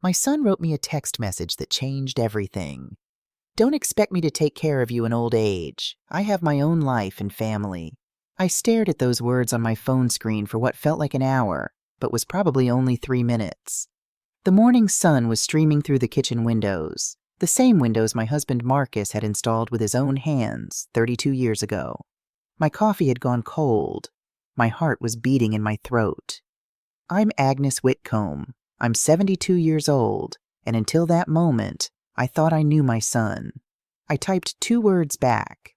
My son wrote me a text message that changed everything. Don't expect me to take care of you in old age. I have my own life and family. I stared at those words on my phone screen for what felt like an hour, but was probably only 3 minutes. The morning sun was streaming through the kitchen windows, the same windows my husband Marcus had installed with his own hands 32 years ago. My coffee had gone cold. My heart was beating in my throat. I'm Agnes Whitcomb. I'm 72 years old, and until that moment, I thought I knew my son. I typed 2 words back.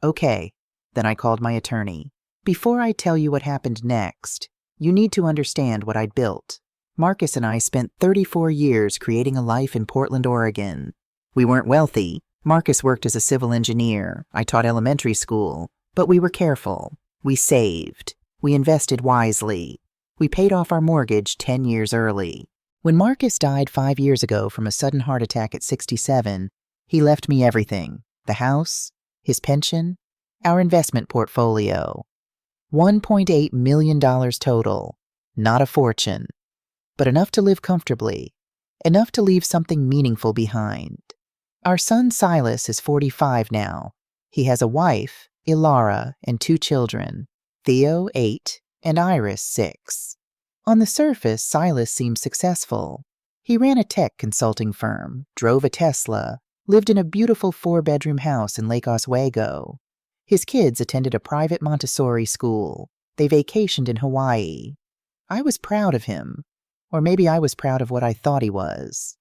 Okay, then I called my attorney. Before I tell you what happened next, you need to understand what I'd built. Marcus and I spent 34 years creating a life in Portland, Oregon. We weren't wealthy. Marcus worked as a civil engineer. I taught elementary school. But we were careful. We saved. We invested wisely. We paid off our mortgage 10 years early. When Marcus died 5 years ago from a sudden heart attack at 67, he left me everything: the house, his pension, our investment portfolio. $1.8 million total. Not a fortune, but enough to live comfortably, enough to leave something meaningful behind. Our son Silas is 45 now. He has a wife, Ilara, and 2 children, Theo, 8, and Iris, 6. On the surface, Silas seems successful. He ran a tech consulting firm, drove a Tesla, lived in a beautiful 4-bedroom house in Lake Oswego. His kids attended a private Montessori school. They vacationed in Hawaii. I was proud of him, or maybe I was proud of what I thought he was.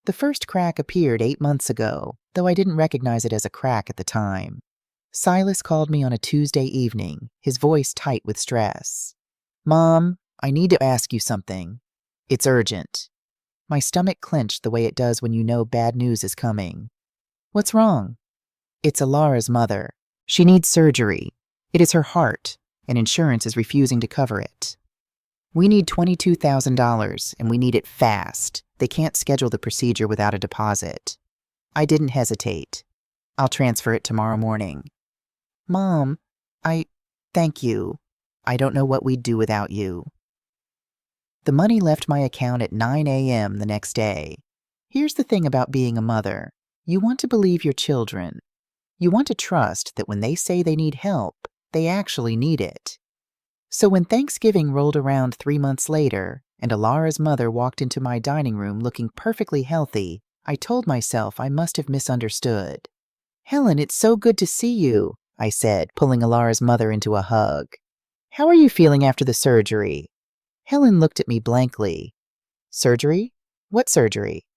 The first crack appeared 8 months ago, though I didn't recognize it as a crack at the time. Silas called me on a Tuesday evening, his voice tight with stress. "Mom, I need to ask you something. It's urgent." My stomach clenched the way it does when you know bad news is coming. "What's wrong?" "It's Alara's mother. She needs surgery. It is her heart, and insurance is refusing to cover it. We need $22,000, and we need it fast. They can't schedule the procedure without a deposit." I didn't hesitate. "I'll transfer it tomorrow morning." "Mom, thank you. I don't know what we'd do without you." The money left my account at 9 a.m. the next day. Here's the thing about being a mother. You want to believe your children. You want to trust that when they say they need help, they actually need it. So when Thanksgiving rolled around 3 months later, and Alara's mother walked into my dining room looking perfectly healthy, I told myself I must have misunderstood. "Helen, it's so good to see you," I said, pulling Alara's mother into a hug. "How are you feeling after the surgery?" Helen looked at me blankly. "Surgery? What surgery?"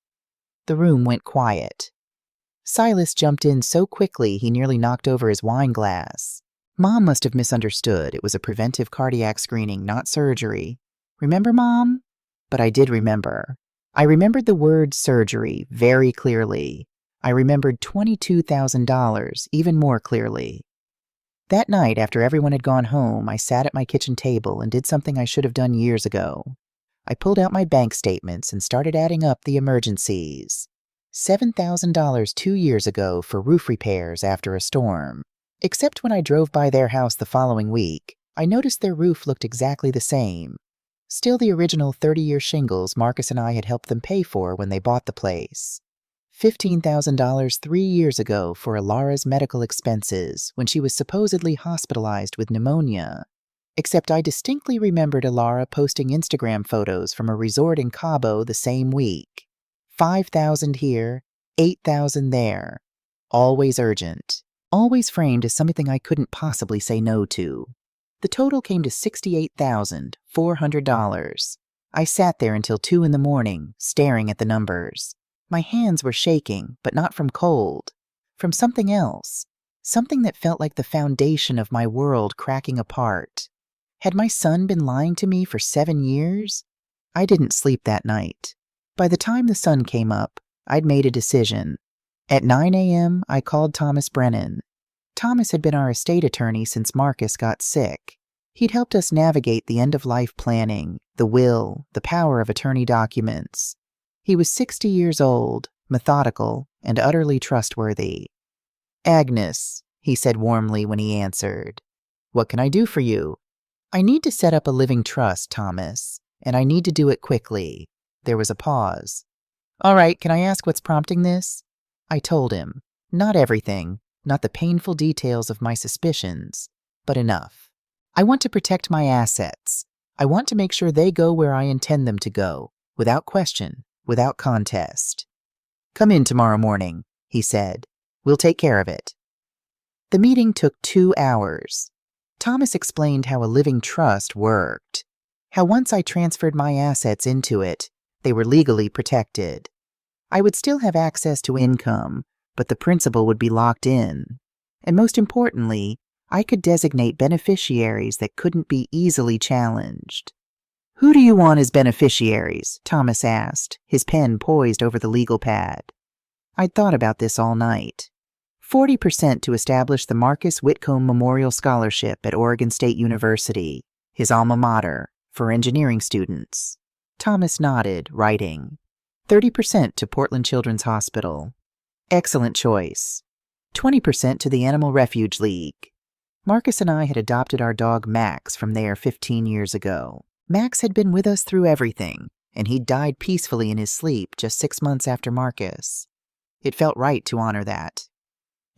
The room went quiet. Silas jumped in so quickly he nearly knocked over his wine glass. "Mom must have misunderstood. It was a preventive cardiac screening, not surgery. Remember, Mom?" But I did remember. I remembered the word surgery very clearly. I remembered $22,000 even more clearly. That night, after everyone had gone home, I sat at my kitchen table and did something I should have done years ago. I pulled out my bank statements and started adding up the emergencies. $7,000 2 years ago for roof repairs after a storm. Except when I drove by their house the following week, I noticed their roof looked exactly the same. Still the original 30-year shingles Marcus and I had helped them pay for when they bought the place. $15,000 3 years ago for Alara's medical expenses when she was supposedly hospitalized with pneumonia. Except I distinctly remembered Alara posting Instagram photos from a resort in Cabo the same week. $5,000 here, $8,000 there. Always urgent. Always framed as something I couldn't possibly say no to. The total came to $68,400. I sat there until 2 in the morning, staring at the numbers. My hands were shaking, but not from cold. From something else. Something that felt like the foundation of my world cracking apart. Had my son been lying to me for 7 years? I didn't sleep that night. By the time the sun came up, I'd made a decision. At 9 a.m., I called Thomas Brennan. Thomas had been our estate attorney since Marcus got sick. He'd helped us navigate the end-of-life planning, the will, the power of attorney documents. He was 60 years old, methodical, and utterly trustworthy. "Agnes," he said warmly when he answered. "What can I do for you?" "I need to set up a living trust, Thomas, and I need to do it quickly. There was a pause. All right, can I ask what's prompting this? I told him. Not everything, not the painful details of my suspicions, but enough. I want to protect my assets. I want to make sure they go where I intend them to go, without question, without contest. Come in tomorrow morning, he said. We'll take care of it. The meeting took 2 hours. Thomas explained how a living trust worked, how once I transferred my assets into it, they were legally protected. I would still have access to income, but the principal would be locked in. And most importantly, I could designate beneficiaries that couldn't be easily challenged. Who do you want as beneficiaries? Thomas asked, his pen poised over the legal pad. I'd thought about this all night. 40% to establish the Marcus Whitcomb Memorial Scholarship at Oregon State University, his alma mater, for engineering students. Thomas nodded, writing. 30% to Portland Children's Hospital. Excellent choice. 20% to the Animal Refuge League. Marcus and I had adopted our dog Max from there 15 years ago. Max had been with us through everything, and he'd died peacefully in his sleep just 6 months after Marcus. It felt right to honor that.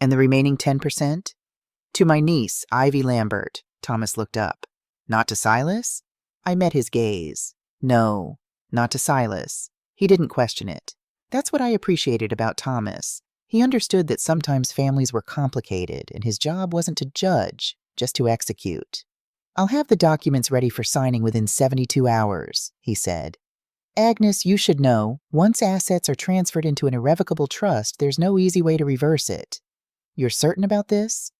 And the remaining 10%? To my niece, Ivy Lambert. Thomas looked up. Not to Silas? I met his gaze. No, not to Silas. He didn't question it. That's what I appreciated about Thomas. He understood that sometimes families were complicated, and his job wasn't to judge, just to execute. I'll have the documents ready for signing within 72 hours, he said. Agnes, you should know, once assets are transferred into an irrevocable trust, there's no easy way to reverse it. You're certain about this?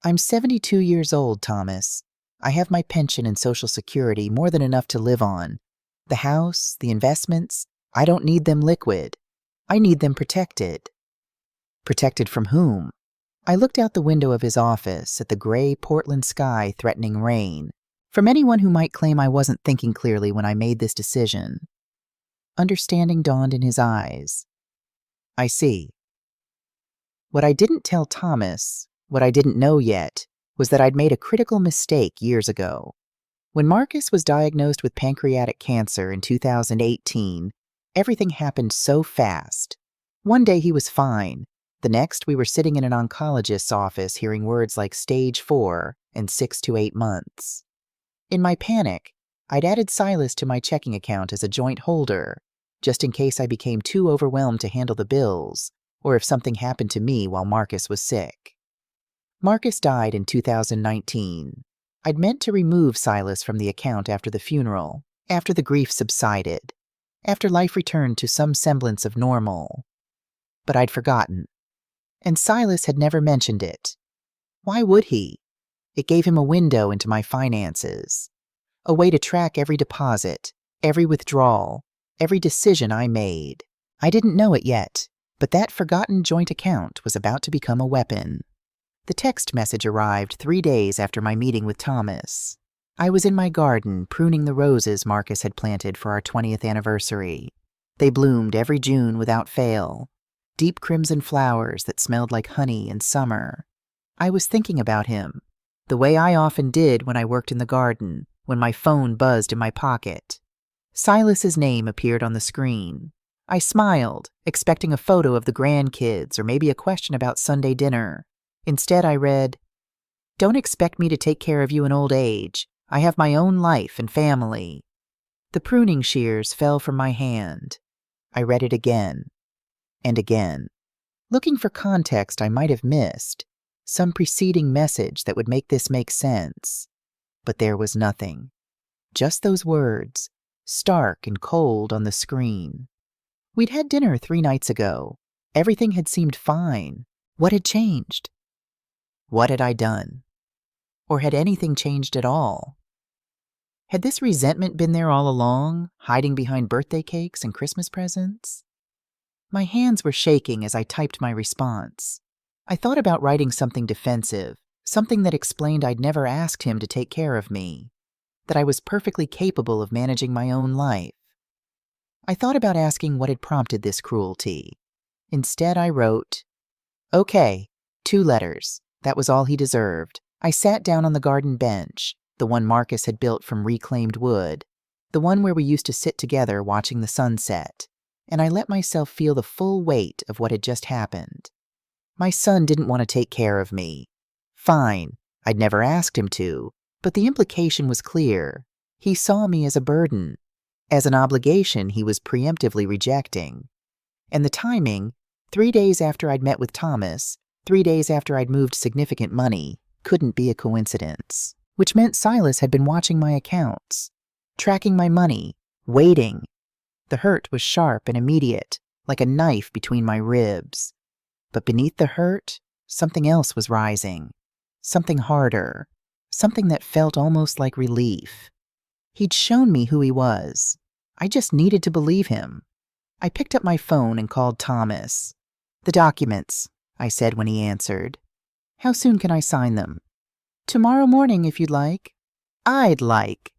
I'm 72 years old, Thomas. I have my pension and Social Security, more than enough to live on. The house, the investments, I don't need them liquid. I need them protected. Protected from whom? I looked out the window of his office at the gray Portland sky threatening rain. From anyone who might claim I wasn't thinking clearly when I made this decision. Understanding dawned in his eyes. I see. What I didn't tell Thomas, what I didn't know yet, was that I'd made a critical mistake years ago. When Marcus was diagnosed with pancreatic cancer in 2018, everything happened so fast. One day he was fine. The next, we were sitting in an oncologist's office hearing words like stage 4 and 6 to 8 months. In my panic, I'd added Silas to my checking account as a joint holder, just in case I became too overwhelmed to handle the bills, or if something happened to me while Marcus was sick. Marcus died in 2019. I'd meant to remove Silas from the account after the funeral, after the grief subsided, after life returned to some semblance of normal. But I'd forgotten. And Silas had never mentioned it. Why would he? It gave him a window into my finances, a way to track every deposit, every withdrawal, every decision I made. I didn't know it yet, but that forgotten joint account was about to become a weapon. The text message arrived 3 days after my meeting with Thomas. I was in my garden pruning the roses Marcus had planted for our 20th anniversary. They bloomed every June without fail, deep crimson flowers that smelled like honey in summer. I was thinking about him, the way I often did when I worked in the garden, when my phone buzzed in my pocket. Silas's name appeared on the screen. I smiled, expecting a photo of the grandkids or maybe a question about Sunday dinner. Instead, I read, "Don't expect me to take care of you in old age. I have my own life and family." The pruning shears fell from my hand. I read it again and again, looking for context I might have missed, some preceding message that would make this make sense. But there was nothing. Just those words, stark and cold on the screen. We'd had dinner 3 nights ago. Everything had seemed fine. What had changed? What had I done? Or had anything changed at all? Had this resentment been there all along, hiding behind birthday cakes and Christmas presents? My hands were shaking as I typed my response. I thought about writing something defensive, something that explained I'd never asked him to take care of me, that I was perfectly capable of managing my own life. I thought about asking what had prompted this cruelty. Instead, I wrote, "Okay, 2 letters. That was all he deserved." I sat down on the garden bench, the one Marcus had built from reclaimed wood. the one where we used to sit together watching the sunset, and I let myself feel the full weight of what had just happened. My son didn't want to take care of me. Fine, I'd never asked him to, but the implication was clear. He saw me as a burden, as an obligation he was preemptively rejecting. And the timing, 3 days after I'd met with Thomas, 3 days after I'd moved significant money, couldn't be a coincidence. Which meant Silas had been watching my accounts, tracking my money, waiting. The hurt was sharp and immediate, like a knife between my ribs. But beneath the hurt, something else was rising. Something harder. Something that felt almost like relief. He'd shown me who he was. I just needed to believe him. I picked up my phone and called Thomas. "The documents," I said when he answered. "How soon can I sign them?" "Tomorrow morning, if you'd like." "I'd like."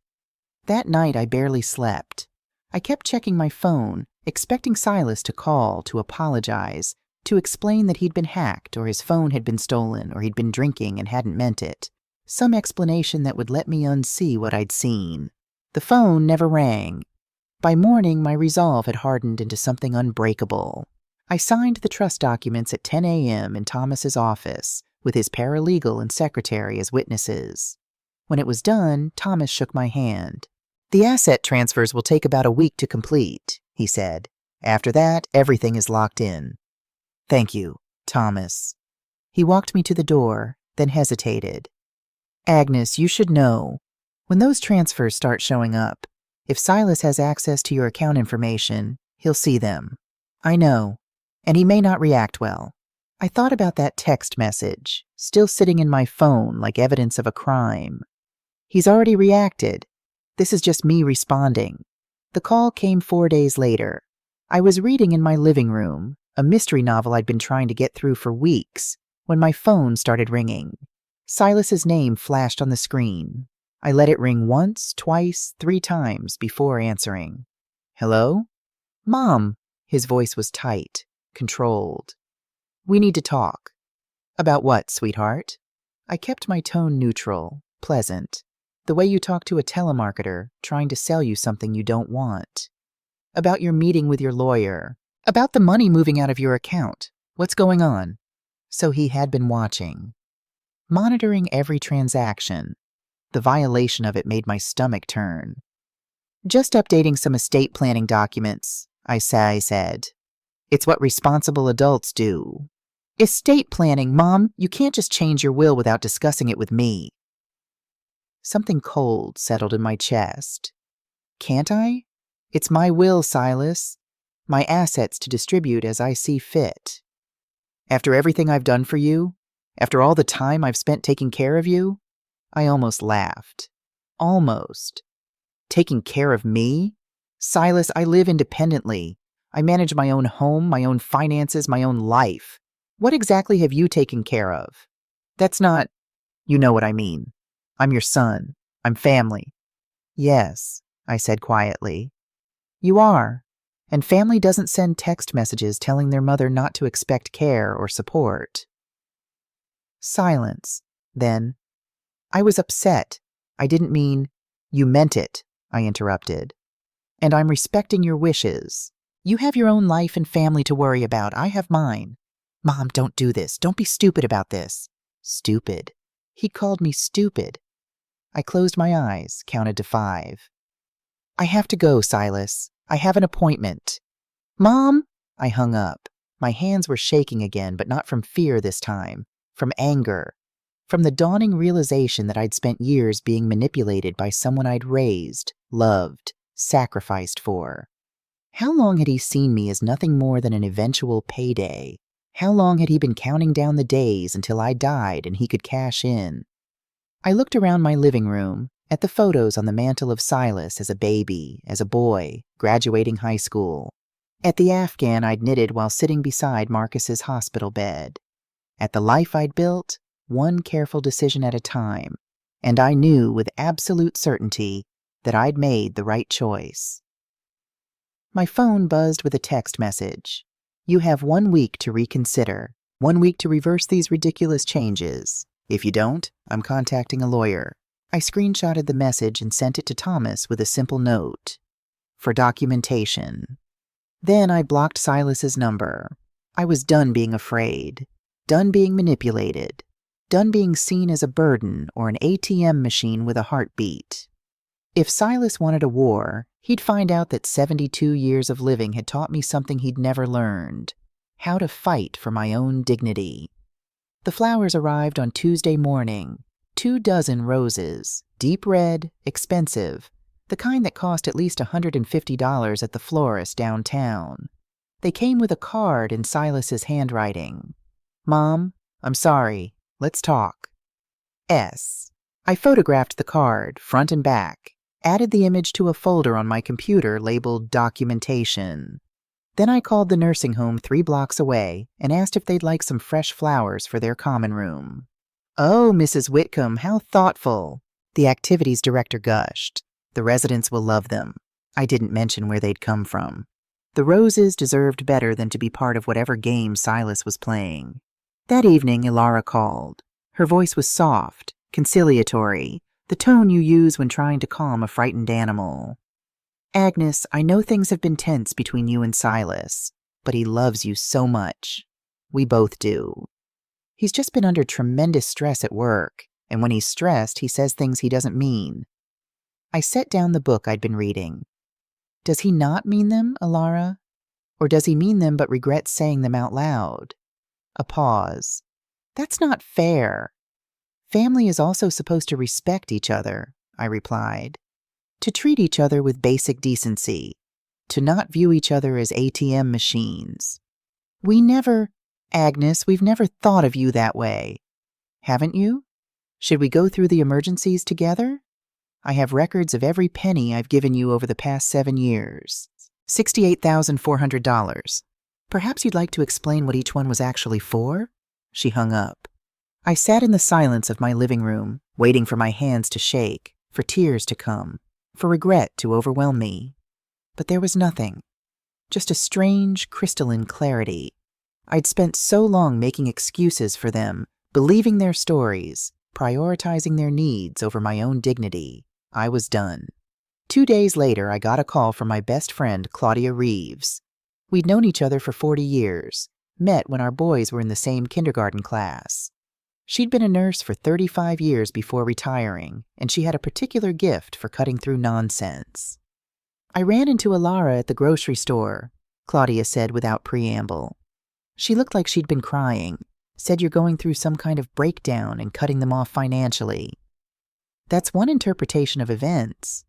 That night I barely slept. I kept checking my phone, expecting Silas to call, to apologize, to explain that he'd been hacked or his phone had been stolen or he'd been drinking and hadn't meant it. Some explanation that would let me unsee what I'd seen. The phone never rang. By morning, my resolve had hardened into something unbreakable. I signed the trust documents at 10 a.m. in Thomas's office, with his paralegal and secretary as witnesses. When it was done, Thomas shook my hand. "The asset transfers will take about a week to complete," he said. "After that, everything is locked in." "Thank you, Thomas." He walked me to the door, then hesitated. "Agnes, you should know. When those transfers start showing up, if Silas has access to your account information, he'll see them. I know, and he may not react well. I thought about that text message, still sitting in my phone like evidence of a crime. He's already reacted. This is just me responding." The call came 4 days later. I was reading in my living room, a mystery novel I'd been trying to get through for weeks, when my phone started ringing. Silas's name flashed on the screen. I let it ring once, twice, 3 times before answering. "Hello?" "Mom." His voice was tight, controlled. "We need to talk." "About what, sweetheart?" I kept my tone neutral, pleasant, the way you talk to a telemarketer trying to sell you something you don't want. "About your meeting with your lawyer. About the money moving out of your account. What's going on?" So he had been watching. Monitoring every transaction. The violation of it made my stomach turn. "Just updating some estate planning documents," I said. "It's what responsible adults do." "Estate planning, Mom? You can't just change your will without discussing it with me." Something cold settled in my chest. "Can't I? It's my will, Silas. My assets to distribute as I see fit. After everything I've done for you, after all the time I've spent taking care of you," I almost laughed. Almost. Taking care of me? Silas, I live independently. I manage my own home, my own finances, my own life. What exactly have you taken care of? That's not... You know what I mean. I'm your son. I'm family. "Yes," I said quietly. "You are. And family doesn't send text messages telling their mother not to expect care or support." Silence. Then, "I was upset. I didn't mean..." "You meant it," I interrupted. "And I'm respecting your wishes. You have your own life and family to worry about. I have mine." "Mom, don't do this. Don't be stupid about this." Stupid. He called me stupid. I closed my eyes, counted to 5. "I have to go, Silas. I have an appointment." "Mom!" I hung up. My hands were shaking again, but not from fear this time. From anger. From the dawning realization that I'd spent years being manipulated by someone I'd raised, loved, sacrificed for. How long had he seen me as nothing more than an eventual payday? How long had he been counting down the days until I died and he could cash in? I looked around my living room, at the photos on the mantle of Silas as a baby, as a boy, graduating high school. At the Afghan I'd knitted while sitting beside Marcus's hospital bed. At the life I'd built, one careful decision at a time, and I knew with absolute certainty that I'd made the right choice. My phone buzzed with a text message. "You have 1 week to reconsider, 1 week to reverse these ridiculous changes. If you don't, I'm contacting a lawyer." I screenshotted the message and sent it to Thomas with a simple note, for documentation. Then I blocked Silas's number. I was done being afraid, done being manipulated, done being seen as a burden or an ATM machine with a heartbeat. If Silas wanted a war, he'd find out that 72 years of living had taught me something he'd never learned: how to fight for my own dignity. The flowers arrived on Tuesday morning. 24 roses, deep red, expensive, the kind that cost at least $150 at the florist downtown. They came with a card in Silas's handwriting. "Mom, I'm sorry. Let's talk. S." I photographed the card, front and back, added the image to a folder on my computer labeled Documentation. Then I called the nursing home 3 blocks away and asked if they'd like some fresh flowers for their common room. "Oh, Mrs. Whitcomb, how thoughtful," the activities director gushed. "The residents will love them." I didn't mention where they'd come from. The roses deserved better than to be part of whatever game Silas was playing. That evening, Ilara called. Her voice was soft, conciliatory, the tone you use when trying to calm a frightened animal. "Agnes, I know things have been tense between you and Silas, but he loves you so much. We both do. He's just been under tremendous stress at work, and when he's stressed, he says things he doesn't mean." I set down the book I'd been reading. "Does he not mean them, Ilara? Or does he mean them but regrets saying them out loud?" A pause. "That's not fair. Family is also supposed to respect each other," I replied. "To treat each other with basic decency. To not view each other as ATM machines. Agnes, we've never thought of you that way. Haven't you? Should we go through the emergencies together? I have records of every penny I've given you over the past 7 years. $68,400. Perhaps you'd like to explain what each one was actually for?" She hung up. I sat in the silence of my living room, waiting for my hands to shake, for tears to come, for regret to overwhelm me. But there was nothing. Just a strange, crystalline clarity. I'd spent so long making excuses for them, believing their stories, prioritizing their needs over my own dignity. I was done. 2 days later, I got a call from my best friend, Claudia Reeves. We'd known each other for 40 years, met when our boys were in the same kindergarten class. She'd been a nurse for 35 years before retiring, and she had a particular gift for cutting through nonsense. "I ran into Ilara at the grocery store," Claudia said without preamble. "She looked like she'd been crying, said you're going through some kind of breakdown and cutting them off financially." "That's one interpretation of events.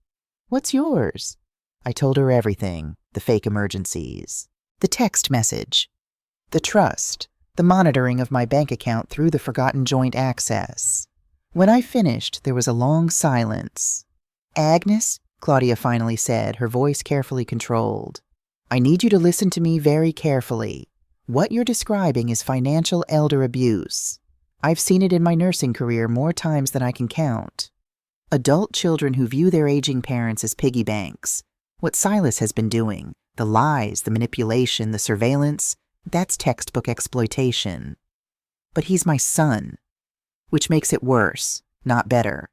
What's yours?" I told her everything: the fake emergencies, the text message, the trust, the monitoring of my bank account through the forgotten joint access. When I finished, there was a long silence. "Agnes," Claudia finally said, her voice carefully controlled, "I need you to listen to me very carefully. What you're describing is financial elder abuse. I've seen it in my nursing career more times than I can count. Adult children who view their aging parents as piggy banks. What Silas has been doing, the lies, the manipulation, the surveillance, that's textbook exploitation. But he's my son, which makes it worse, not better.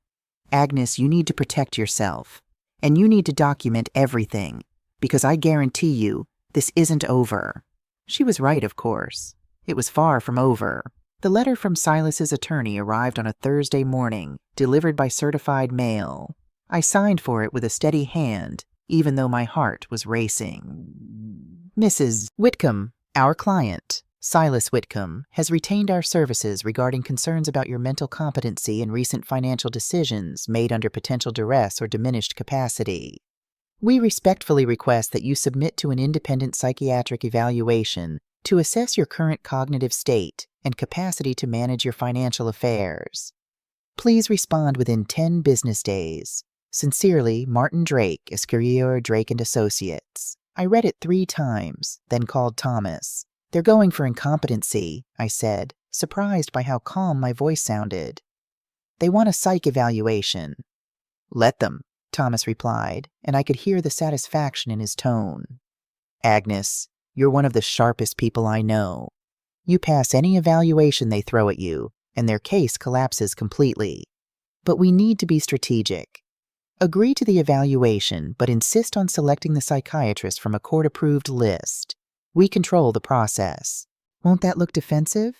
Agnes, you need to protect yourself, and you need to document everything, because I guarantee you, this isn't over." She was right, of course. It was far from over. The letter from Silas's attorney arrived on a Thursday morning, delivered by certified mail. I signed for it with a steady hand, even though my heart was racing. "Mrs. Whitcomb, our client, Silas Whitcomb, has retained our services regarding concerns about your mental competency and recent financial decisions made under potential duress or diminished capacity. We respectfully request that you submit to an independent psychiatric evaluation to assess your current cognitive state and capacity to manage your financial affairs. Please respond within 10 business days. Sincerely, Martin Drake, Esquire, Drake & Associates." I read it 3 times, then called Thomas. "They're going for incompetency," I said, surprised by how calm my voice sounded. "They want a psych evaluation." "Let them," Thomas replied, and I could hear the satisfaction in his tone. "Agnes, you're one of the sharpest people I know. You pass any evaluation they throw at you, and their case collapses completely. But we need to be strategic. Agree to the evaluation, but insist on selecting the psychiatrist from a court-approved list. We control the process. Won't that look defensive?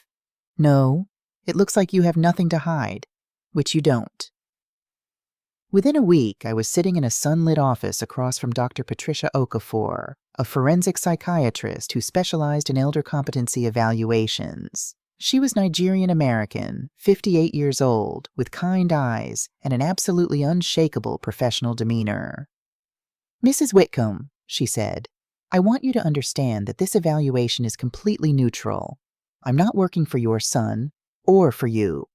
No, it looks like you have nothing to hide, which you don't. Within a week, I was sitting in a sunlit office across from Dr. Patricia Okafor, a forensic psychiatrist who specialized in elder competency evaluations. She was Nigerian-American, 58 years old, with kind eyes and an absolutely unshakable professional demeanor. "Mrs. Whitcomb," she said, "I want you to understand that this evaluation is completely neutral. I'm not working for your son or for you.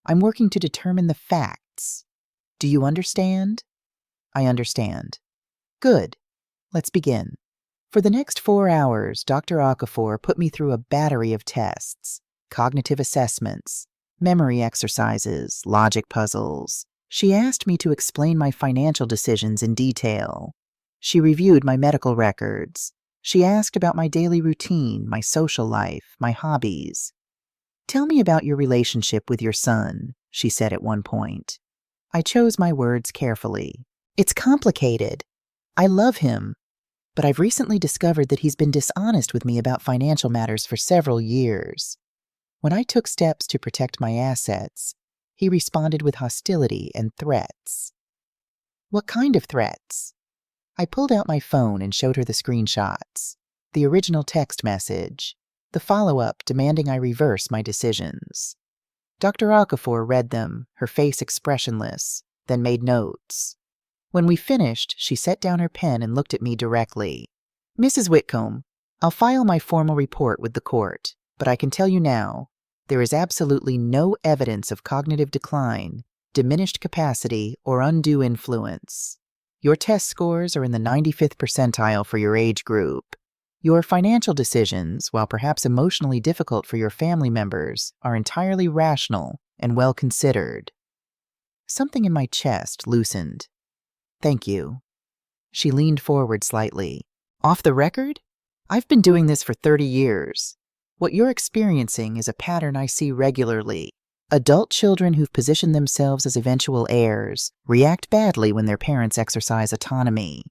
I'm working to determine the facts. Do you understand?" "I understand." "Good. Let's begin." For the next 4 hours, Dr. Okafor put me through a battery of tests. Cognitive assessments, memory exercises, logic puzzles. She asked me to explain my financial decisions in detail. She reviewed my medical records. She asked about my daily routine, my social life, my hobbies. "Tell me about your relationship with your son," she said at one point. I chose my words carefully. "It's complicated. I love him, but I've recently discovered that he's been dishonest with me about financial matters for several years. When I took steps to protect my assets, he responded with hostility and threats." "What kind of threats?" I pulled out my phone and showed her the screenshots, the original text message, the follow-up demanding I reverse my decisions. Dr. Okafor read them, her face expressionless, then made notes. When we finished, she set down her pen and looked at me directly. "Mrs. Whitcomb, I'll file my formal report with the court. But I can tell you now, there is absolutely no evidence of cognitive decline, diminished capacity, or undue influence. Your test scores are in the 95th percentile for your age group. Your financial decisions, while perhaps emotionally difficult for your family members, are entirely rational and well considered." Something in my chest loosened. "Thank you." She leaned forward slightly. "Off the record? I've been doing this for 30 years. What you're experiencing is a pattern I see regularly. Adult children who've positioned themselves as eventual heirs react badly when their parents exercise autonomy.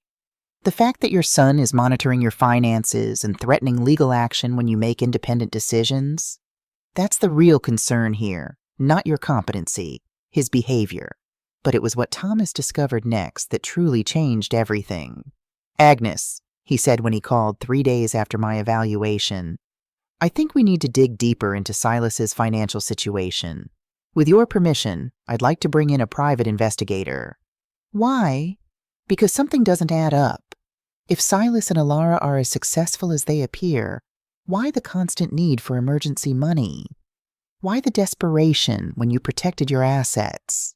The fact that your son is monitoring your finances and threatening legal action when you make independent decisions, that's the real concern here, not your competency, his behavior." But it was what Thomas discovered next that truly changed everything. "Agnes," he said when he called 3 days after my evaluation, "I think we need to dig deeper into Silas's financial situation. With your permission, I'd like to bring in a private investigator." "Why?" "Because something doesn't add up. If Silas and Alara are as successful as they appear, why the constant need for emergency money? Why the desperation when you protected your assets?"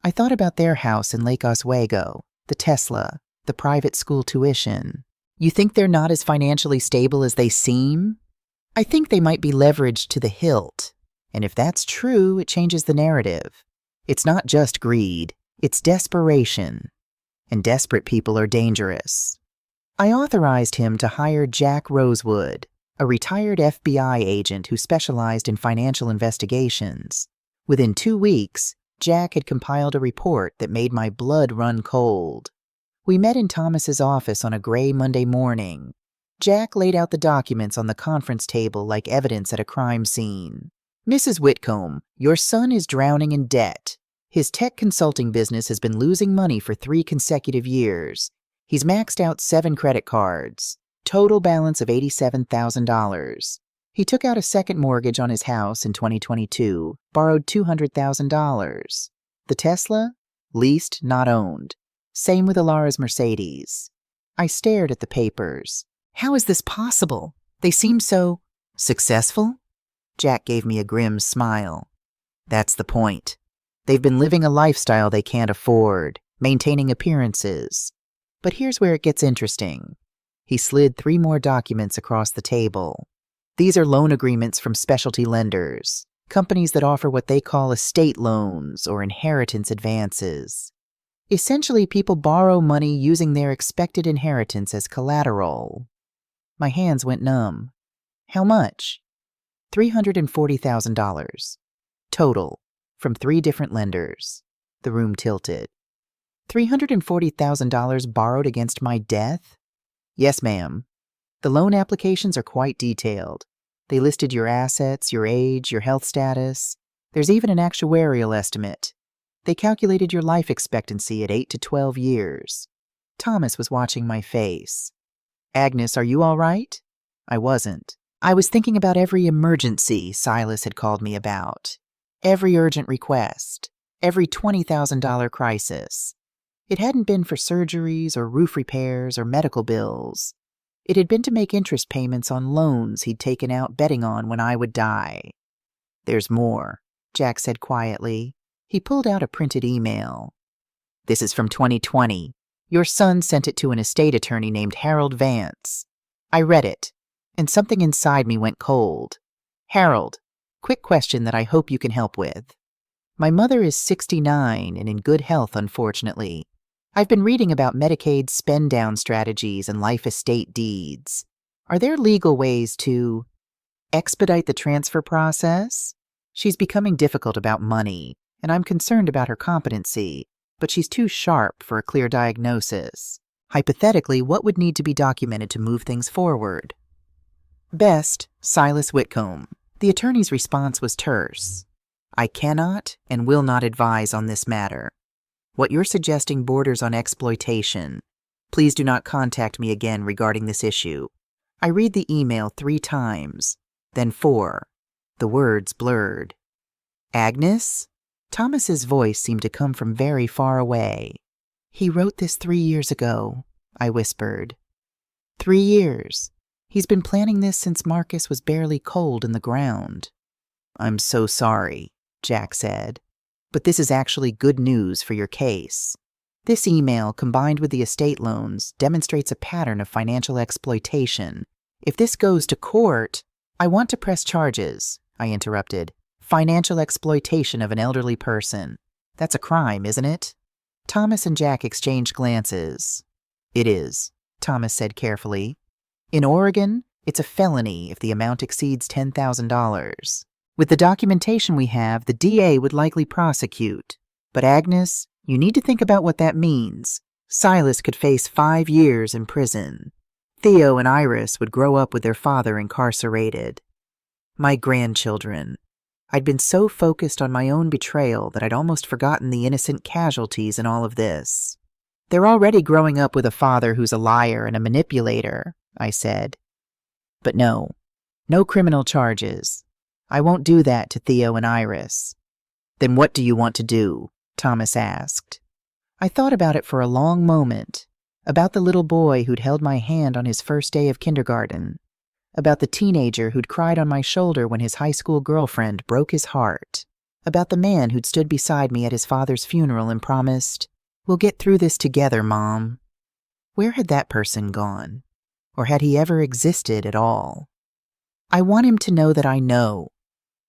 I thought about their house in Lake Oswego, the Tesla, the private school tuition. "You think they're not as financially stable as they seem?" "I think they might be leveraged to the hilt. And if that's true, it changes the narrative. It's not just greed, it's desperation. And desperate people are dangerous." I authorized him to hire Jack Rosewood, a retired FBI agent who specialized in financial investigations. Within 2 weeks, Jack had compiled a report that made my blood run cold. We met in Thomas's office on a gray Monday morning. Jack laid out the documents on the conference table like evidence at a crime scene. "Mrs. Whitcomb, your son is drowning in debt. His tech consulting business has been losing money for 3 consecutive years. He's maxed out 7 credit cards. Total balance of $87,000. He took out a second mortgage on his house in 2022, borrowed $200,000. The Tesla? Leased, not owned. Same with Alara's Mercedes." I stared at the papers. "How is this possible? They seem so successful?" Jack gave me a grim smile. "That's the point. They've been living a lifestyle they can't afford, maintaining appearances. But here's where it gets interesting." He slid 3 more documents across the table. "These are loan agreements from specialty lenders, companies that offer what they call estate loans or inheritance advances. Essentially, people borrow money using their expected inheritance as collateral." My hands went numb. "How much?" $340,000. Total, from 3 different lenders. The room tilted. $340,000 borrowed against my death? Yes, ma'am. The loan applications are quite detailed. They listed your assets, your age, your health status. There's even an actuarial estimate. They calculated your life expectancy at 8 to 12 years. Thomas was watching my face. Agnes, are you all right? I wasn't. I was thinking about every emergency Silas had called me about. Every urgent request. Every $20,000 crisis. It hadn't been for surgeries or roof repairs or medical bills. It had been to make interest payments on loans he'd taken out betting on when I would die. There's more, Jack said quietly. He pulled out a printed email. This is from 2020. Your son sent it to an estate attorney named Harold Vance. I read it, and something inside me went cold. Harold, quick question that I hope you can help with. My mother is 69 and in good health, unfortunately. I've been reading about Medicaid spend-down strategies and life estate deeds. Are there legal ways to expedite the transfer process? She's becoming difficult about money, and I'm concerned about her competency, but she's too sharp for a clear diagnosis. Hypothetically, what would need to be documented to move things forward? Best, Silas Whitcomb. The attorney's response was terse. I cannot and will not advise on this matter. What you're suggesting borders on exploitation. Please do not contact me again regarding this issue. I read the email 3 times, then 4. The words blurred. Agnes? Thomas's voice seemed to come from very far away. He wrote this 3 years ago, I whispered. 3 years. He's been planning this since Marcus was barely cold in the ground. I'm so sorry, Jack said. But this is actually good news for your case. This email, combined with the estate loans, demonstrates a pattern of financial exploitation. If this goes to court, I want to press charges, I interrupted. Financial exploitation of an elderly person. That's a crime, isn't it? Thomas and Jack exchanged glances. It is, Thomas said carefully. In Oregon, it's a felony if the amount exceeds $10,000. With the documentation we have, the DA would likely prosecute. But Agnes, you need to think about what that means. Silas could face 5 years in prison. Theo and Iris would grow up with their father incarcerated. My grandchildren. I'd been so focused on my own betrayal that I'd almost forgotten the innocent casualties in all of this. They're already growing up with a father who's a liar and a manipulator, I said. But no criminal charges. I won't do that to Theo and Iris. Then what do you want to do? Thomas asked. I thought about it for a long moment, about the little boy who'd held my hand on his first day of kindergarten, about the teenager who'd cried on my shoulder when his high school girlfriend broke his heart, about the man who'd stood beside me at his father's funeral and promised, "We'll get through this together, Mom." Where had that person gone? Or had he ever existed at all? I want him to know that I know,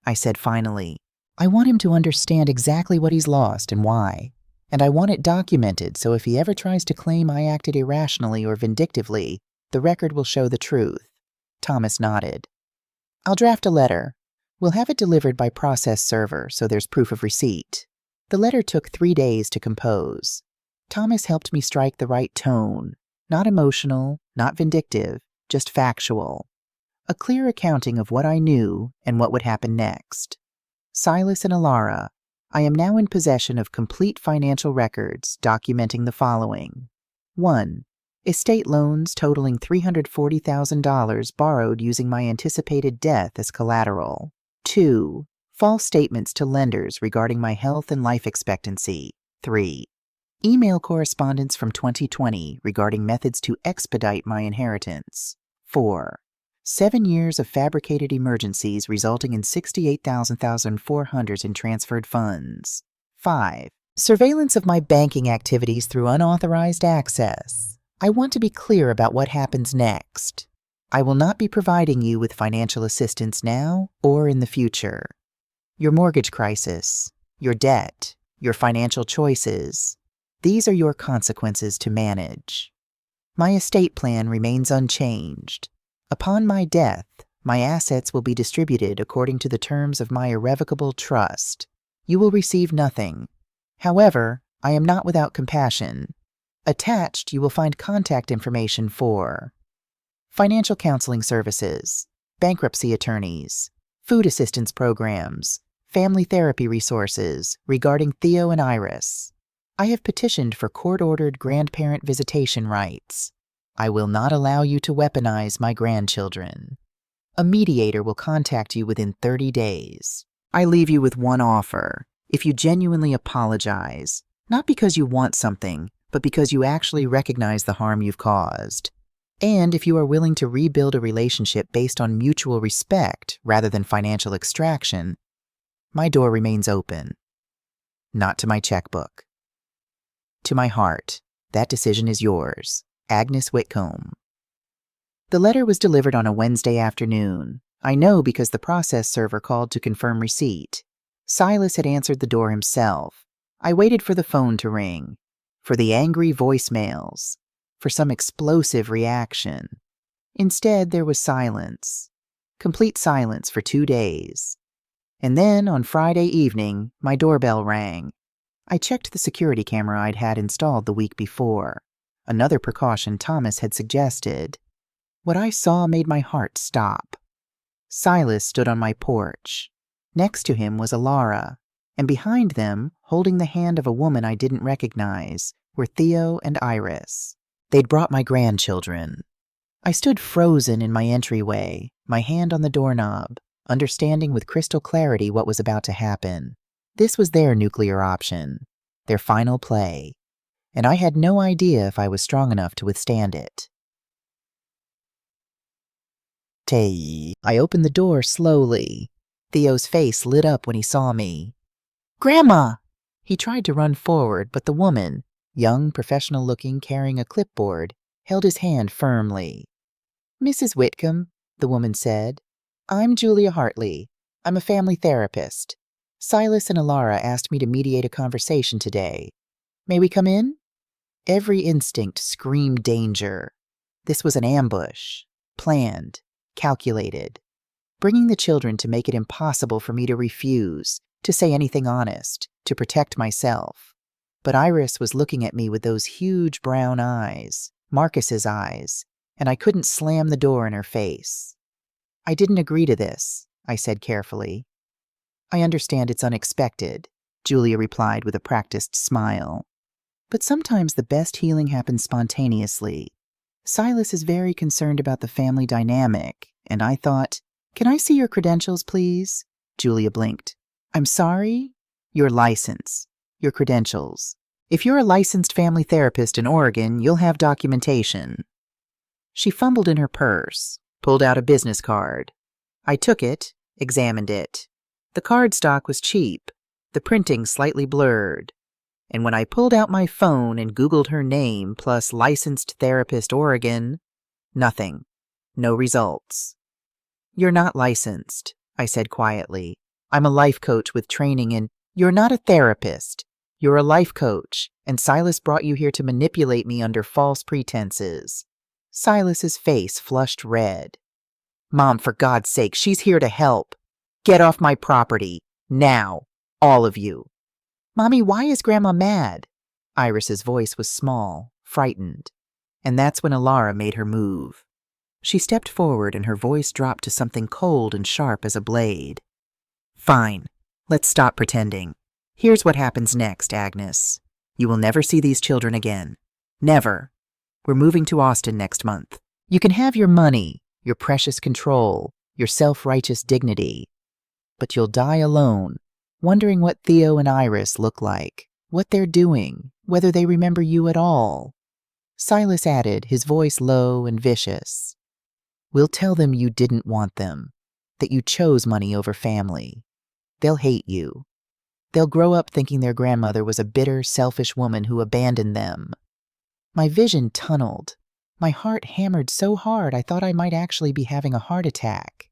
I said finally. I want him to understand exactly what he's lost and why. And I want it documented so if he ever tries to claim I acted irrationally or vindictively, the record will show the truth. Thomas nodded. I'll draft a letter. We'll have it delivered by process server so there's proof of receipt. The letter took 3 days to compose. Thomas helped me strike the right tone. Not emotional, not vindictive, just factual. A clear accounting of what I knew and what would happen next. Silas and Alara, I am now in possession of complete financial records documenting the following. 1. Estate loans totaling $340,000 borrowed using my anticipated death as collateral. 2. False statements to lenders regarding my health and life expectancy. 3. Email correspondence from 2020 regarding methods to expedite my inheritance. 4. 7 years of fabricated emergencies resulting in $68,400 in transferred funds. 5. Surveillance of my banking activities through unauthorized access. I want to be clear about what happens next. I will not be providing you with financial assistance now or in the future. Your mortgage crisis, your debt, your financial choices, these are your consequences to manage. My estate plan remains unchanged. Upon my death, my assets will be distributed according to the terms of my irrevocable trust. You will receive nothing. However, I am not without compassion. Attached, you will find contact information for financial counseling services, bankruptcy attorneys, food assistance programs, family therapy resources regarding Theo and Iris. I have petitioned for court-ordered grandparent visitation rights. I will not allow you to weaponize my grandchildren. A mediator will contact you within 30 days. I leave you with one offer. If you genuinely apologize, not because you want something, but because you actually recognize the harm you've caused, and if you are willing to rebuild a relationship based on mutual respect rather than financial extraction, my door remains open. Not to my checkbook. To my heart. That decision is yours. Agnes Whitcomb. The letter was delivered on a Wednesday afternoon. I know because the process server called to confirm receipt. Silas had answered the door himself. I waited for the phone to ring, for the angry voicemails, for some explosive reaction. Instead, there was silence. Complete silence for 2 days. And then, on Friday evening, my doorbell rang. I checked the security camera I'd had installed the week before, another precaution Thomas had suggested. What I saw made my heart stop. Silas stood on my porch. Next to him was Alara, and behind them, holding the hand of a woman I didn't recognize, were Theo and Iris. They'd brought my grandchildren. I stood frozen in my entryway, my hand on the doorknob, understanding with crystal clarity what was about to happen. This was their nuclear option, their final play, and I had no idea if I was strong enough to withstand it. I opened the door slowly. Theo's face lit up when he saw me. "Grandma!" He tried to run forward, but the woman, young, professional-looking, carrying a clipboard, held his hand firmly. "Mrs. Whitcomb," the woman said, "I'm Julia Hartley. I'm a family therapist. Silas and Alara asked me to mediate a conversation today. May we come in?" Every instinct screamed danger. This was an ambush, planned, calculated, bringing the children to make it impossible for me to refuse, to say anything honest, to protect myself. But Iris was looking at me with those huge brown eyes, Marcus's eyes, and I couldn't slam the door in her face. "I didn't agree to this," I said carefully. "I understand it's unexpected," Julia replied with a practiced smile. "But sometimes the best healing happens spontaneously. Silas is very concerned about the family dynamic, and I thought, 'Can I see your credentials, please?' Julia blinked. 'I'm sorry?' 'Your license. Your credentials. If you're a licensed family therapist in Oregon, you'll have documentation." She fumbled in her purse, pulled out a business card. I took it, examined it. The cardstock was cheap, the printing slightly blurred. And when I pulled out my phone and Googled her name plus licensed therapist Oregon, nothing. No results. "You're not licensed," I said quietly. "I'm a life coach with training in—" "You're not a therapist. You're a life coach, and Silas brought you here to manipulate me under false pretenses." Silas's face flushed red. "Mom, for God's sake, she's here to help. Get off my property. Now. All of you." "Mommy, why is Grandma mad?" Iris's voice was small, frightened. And that's when Alara made her move. She stepped forward and her voice dropped to something cold and sharp as a blade. "Fine. Let's stop pretending. Here's what happens next, Agnes. You will never see these children again. Never. We're moving to Austin next month. You can have your money, your precious control, your self-righteous dignity. But you'll die alone, wondering what Theo and Iris look like, what they're doing, whether they remember you at all." Silas added, his voice low and vicious. "We'll tell them you didn't want them, that you chose money over family. They'll hate you. They'll grow up thinking their grandmother was a bitter, selfish woman who abandoned them." My vision tunneled. My heart hammered so hard I thought I might actually be having a heart attack.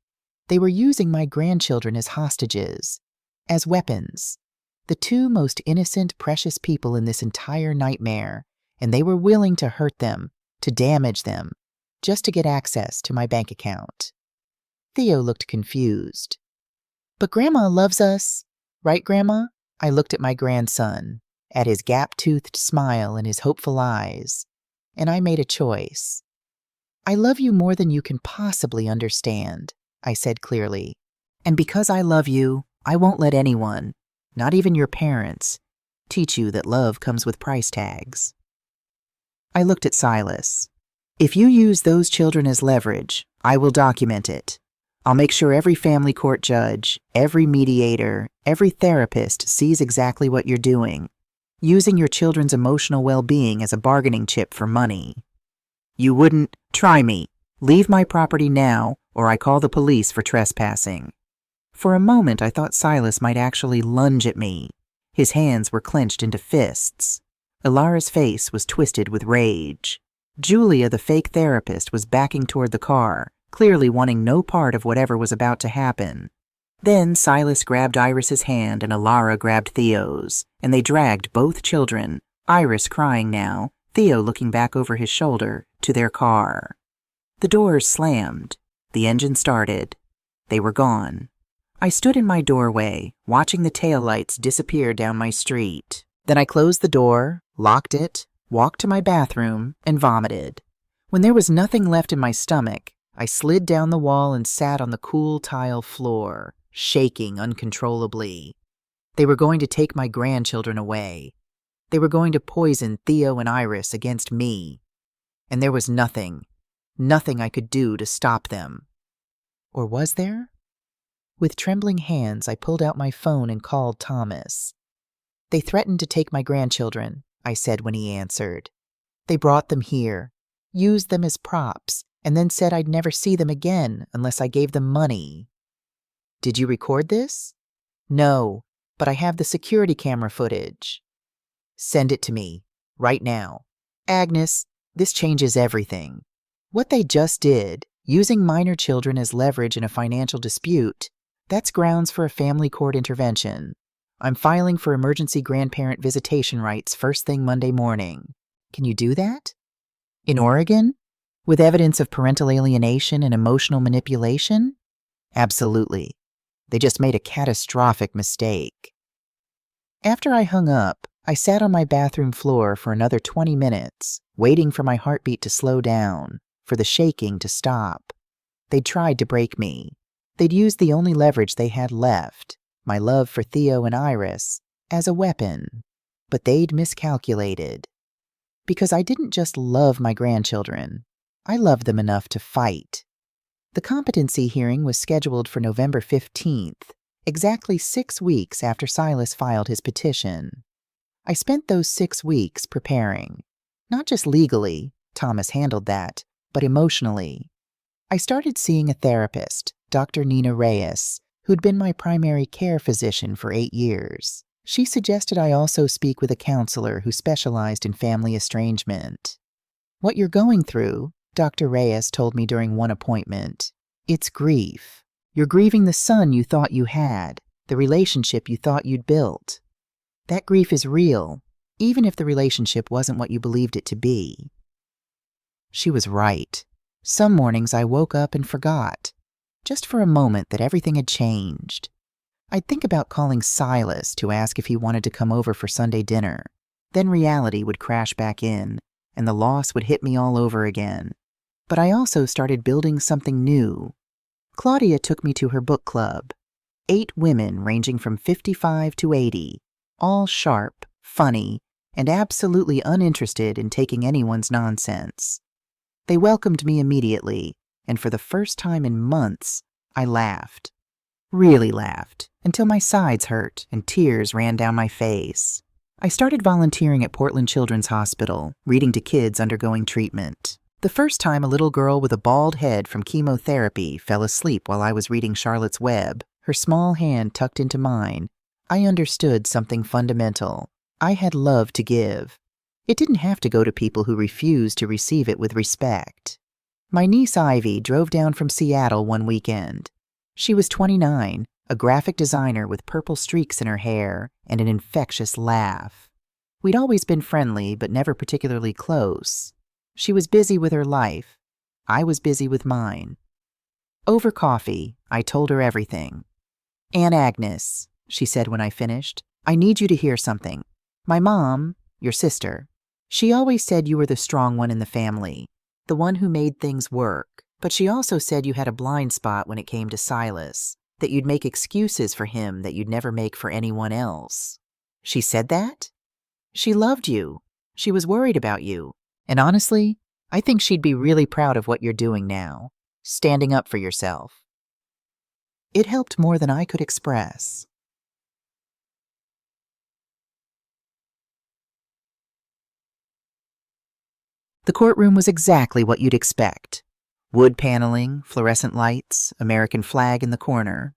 They were using my grandchildren as hostages, as weapons, the two most innocent, precious people in this entire nightmare, and they were willing to hurt them, to damage them, just to get access to my bank account. Theo looked confused. "But Grandma loves us, right, Grandma?" I looked at my grandson, at his gap-toothed smile and his hopeful eyes, and I made a choice. I love you more than you can possibly understand, I said clearly. And because I love you, I won't let anyone, not even your parents, teach you that love comes with price tags. I looked at Silas. If you use those children as leverage, I will document it. I'll make sure every family court judge, every mediator, every therapist sees exactly what you're doing, using your children's emotional well-being as a bargaining chip for money. You wouldn't try me. Leave my property now, or I call the police for trespassing. For a moment, I thought Silas might actually lunge at me. His hands were clenched into fists. Ilara's face was twisted with rage. Julia, the fake therapist, was backing toward the car, clearly wanting no part of whatever was about to happen. Then Silas grabbed Iris's hand and Ilara grabbed Theo's, and they dragged both children, Iris crying now, Theo looking back over his shoulder, to their car. The doors slammed. The engine started. They were gone. I stood in my doorway, watching the taillights disappear down my street. Then I closed the door, locked it, walked to my bathroom, and vomited. When there was nothing left in my stomach, I slid down the wall and sat on the cool tile floor, shaking uncontrollably. They were going to take my grandchildren away. They were going to poison Theo and Iris against me. And there was nothing I could do to stop them. Or was there? With trembling hands, I pulled out my phone and called Thomas. They threatened to take my grandchildren, I said when he answered. They brought them here, used them as props, and then said I'd never see them again unless I gave them money. Did you record this? No, but I have the security camera footage. Send it to me, right now. Agnes, this changes everything. What they just did, using minor children as leverage in a financial dispute, that's grounds for a family court intervention. I'm filing for emergency grandparent visitation rights first thing Monday morning. Can you do that? In Oregon? With evidence of parental alienation and emotional manipulation? Absolutely. They just made a catastrophic mistake. After I hung up, I sat on my bathroom floor for another 20 minutes, waiting for my heartbeat to slow down, for the shaking to stop. They'd tried to break me. They'd used the only leverage they had left, my love for Theo and Iris, as a weapon. But they'd miscalculated. Because I didn't just love my grandchildren. I loved them enough to fight. The competency hearing was scheduled for November 15th, exactly 6 weeks after Silas filed his petition. I spent those 6 weeks preparing. Not just legally, Thomas handled that, but emotionally. I started seeing a therapist, Dr. Nina Reyes, who'd been my primary care physician for 8 years. She suggested I also speak with a counselor who specialized in family estrangement. What you're going through, Dr. Reyes told me during one appointment, it's grief. You're grieving the son you thought you had, the relationship you thought you'd built. That grief is real, even if the relationship wasn't what you believed it to be. She was right. Some mornings I woke up and forgot, just for a moment, that everything had changed. I'd think about calling Silas to ask if he wanted to come over for Sunday dinner. Then reality would crash back in, and the loss would hit me all over again. But I also started building something new. Claudia took me to her book club. 8 women ranging from 55 to 80, all sharp, funny, and absolutely uninterested in taking anyone's nonsense. They welcomed me immediately, and for the first time in months, I laughed. Really laughed, until my sides hurt and tears ran down my face. I started volunteering at Portland Children's Hospital, reading to kids undergoing treatment. The first time a little girl with a bald head from chemotherapy fell asleep while I was reading Charlotte's Web, her small hand tucked into mine, I understood something fundamental. I had love to give. It didn't have to go to people who refused to receive it with respect. My niece Ivy drove down from Seattle one weekend. She was 29, a graphic designer with purple streaks in her hair and an infectious laugh. We'd always been friendly, but never particularly close. She was busy with her life. I was busy with mine. Over coffee, I told her everything. "Aunt Agnes," she said when I finished, I need you to hear something. My mom, your sister, she always said you were the strong one in the family, the one who made things work. But she also said you had a blind spot when it came to Silas, that you'd make excuses for him that you'd never make for anyone else. She said that? She loved you. She was worried about you. And honestly, I think she'd be really proud of what you're doing now, standing up for yourself. It helped more than I could express. The courtroom was exactly what you'd expect. Wood paneling, fluorescent lights, American flag in the corner.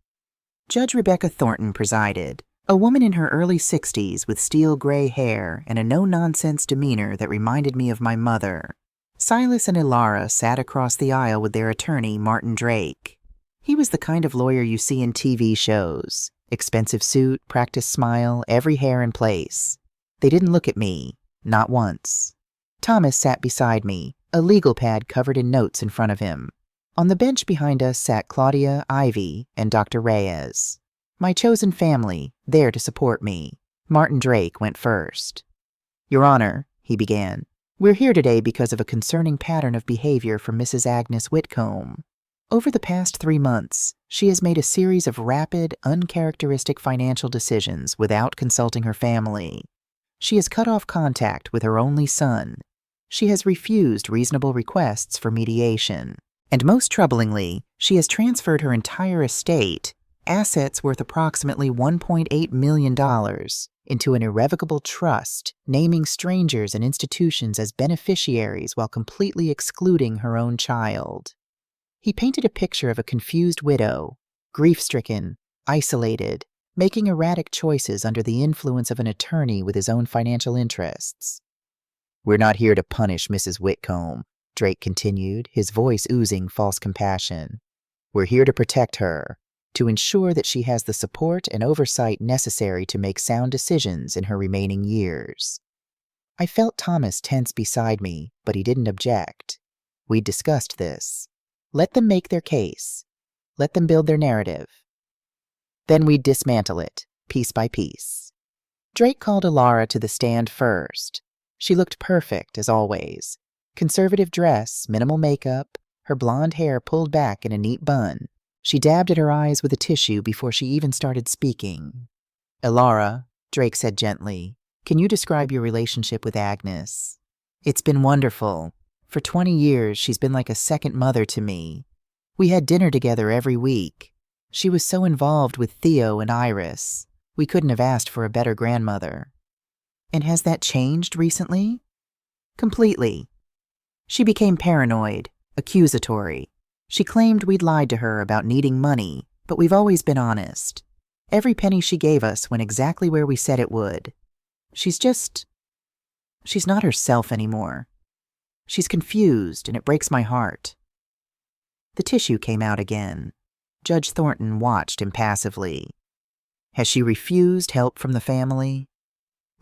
Judge Rebecca Thornton presided, a woman in her early 60s with steel gray hair and a no-nonsense demeanor that reminded me of my mother. Silas and Ilara sat across the aisle with their attorney, Martin Drake. He was the kind of lawyer you see in TV shows. Expensive suit, practiced smile, every hair in place. They didn't look at me, not once. Thomas sat beside me, a legal pad covered in notes in front of him. On the bench behind us sat Claudia, Ivy, and Dr. Reyes. My chosen family, there to support me. Martin Drake went first. Your Honor, he began, we're here today because of a concerning pattern of behavior from Mrs. Agnes Whitcomb. Over the past 3 months, she has made a series of rapid, uncharacteristic financial decisions without consulting her family. She has cut off contact with her only son. She has refused reasonable requests for mediation. And most troublingly, she has transferred her entire estate, assets worth approximately $1.8 million, into an irrevocable trust, naming strangers and institutions as beneficiaries while completely excluding her own child. He painted a picture of a confused widow, grief-stricken, isolated, making erratic choices under the influence of an attorney with his own financial interests. We're not here to punish Mrs. Whitcomb, Drake continued, his voice oozing false compassion. We're here to protect her, to ensure that she has the support and oversight necessary to make sound decisions in her remaining years. I felt Thomas tense beside me, but he didn't object. We'd discussed this. Let them make their case. Let them build their narrative. Then we'd dismantle it, piece by piece. Drake called Ilara to the stand first. She looked perfect, as always. Conservative dress, minimal makeup, her blonde hair pulled back in a neat bun. She dabbed at her eyes with a tissue before she even started speaking. Ilara, Drake said gently, can you describe your relationship with Agnes? It's been wonderful. For 20 years, she's been like a second mother to me. We had dinner together every week. She was so involved with Theo and Iris. We couldn't have asked for a better grandmother. And has that changed recently? Completely. She became paranoid, accusatory. She claimed we'd lied to her about needing money, but we've always been honest. Every penny she gave us went exactly where we said it would. She's not herself anymore. She's confused, and it breaks my heart. The tissue came out again. Judge Thornton watched impassively. Has she refused help from the family?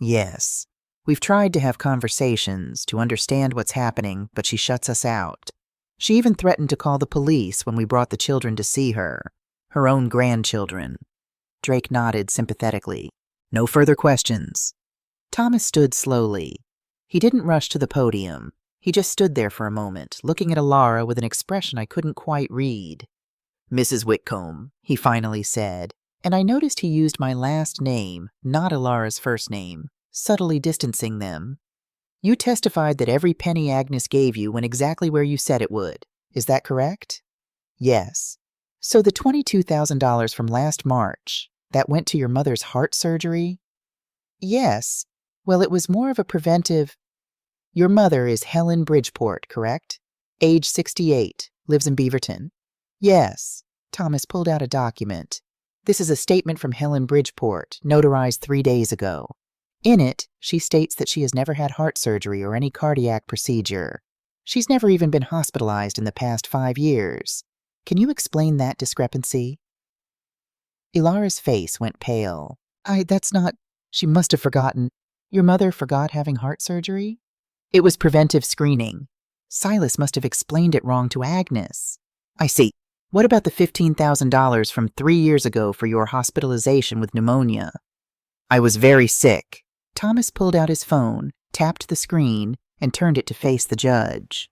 Yes. We've tried to have conversations, to understand what's happening, but she shuts us out. She even threatened to call the police when we brought the children to see her, her own grandchildren. Drake nodded sympathetically. No further questions. Thomas stood slowly. He didn't rush to the podium. He just stood there for a moment, looking at Ilara with an expression I couldn't quite read. Mrs. Whitcomb, he finally said, and I noticed he used my last name, not Ilara's first name, subtly distancing them. You testified that every penny Agnes gave you went exactly where you said it would. Is that correct? Yes. So the $22,000 from last March, that went to your mother's heart surgery? Yes. Well, it was more of a preventive. Your mother is Helen Bridgeport, correct? Age 68, lives in Beaverton. Yes. Thomas pulled out a document. This is a statement from Helen Bridgeport, notarized 3 days ago. In it, she states that she has never had heart surgery or any cardiac procedure. She's never even been hospitalized in the past 5 years. Can you explain that discrepancy? Ilara's face went pale. That's not... She must have forgotten. Your mother forgot having heart surgery? It was preventive screening. Silas must have explained it wrong to Agnes. I see. What about the $15,000 from 3 years ago for your hospitalization with pneumonia? I was very sick. Thomas pulled out his phone, tapped the screen, and turned it to face the judge.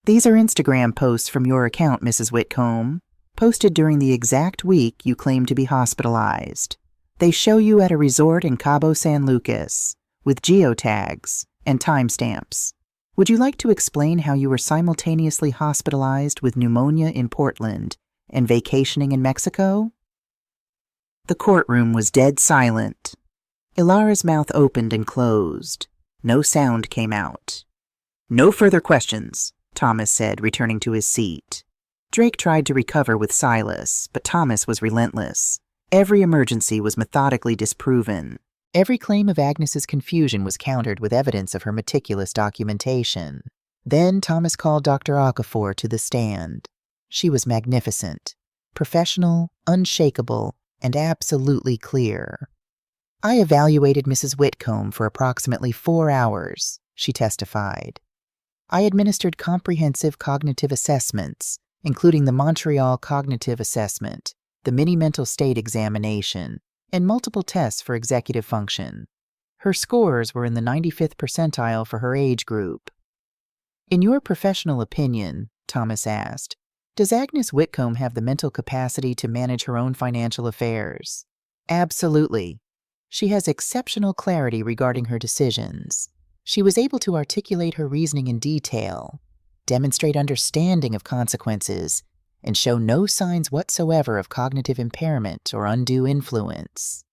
These are Instagram posts from your account, Mrs. Whitcomb, posted during the exact week you claim to be hospitalized. They show you at a resort in Cabo San Lucas, with geotags and timestamps. Would you like to explain how you were simultaneously hospitalized with pneumonia in Portland and vacationing in Mexico? The courtroom was dead silent. Ilara's mouth opened and closed. No sound came out. No further questions, Thomas said, returning to his seat. Drake tried to recover with Silas, but Thomas was relentless. Every emergency was methodically disproven. Every claim of Agnes's confusion was countered with evidence of her meticulous documentation. Then Thomas called Dr. Okafor to the stand. She was magnificent, professional, unshakable, and absolutely clear. I evaluated Mrs. Whitcomb for approximately 4 hours, she testified. I administered comprehensive cognitive assessments, including the Montreal Cognitive Assessment, the Mini Mental State Examination, and multiple tests for executive function. Her scores were in the 95th percentile for her age group. In your professional opinion, Thomas asked, does Agnes Whitcomb have the mental capacity to manage her own financial affairs? Absolutely. She has exceptional clarity regarding her decisions. She was able to articulate her reasoning in detail, demonstrate understanding of consequences, and show no signs whatsoever of cognitive impairment or undue influence.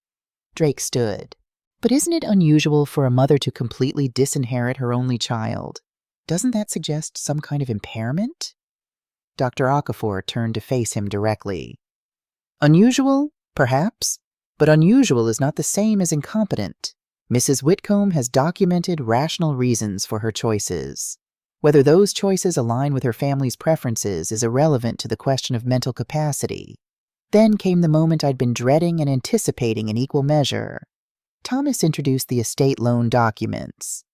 Drake stood. But isn't it unusual for a mother to completely disinherit her only child? Doesn't that suggest some kind of impairment? Dr. Okafor turned to face him directly. Unusual? Perhaps. But unusual is not the same as incompetent. Mrs. Whitcomb has documented rational reasons for her choices. Whether those choices align with her family's preferences is irrelevant to the question of mental capacity. Then came the moment I'd been dreading and anticipating in equal measure. Thomas introduced the estate loan documents.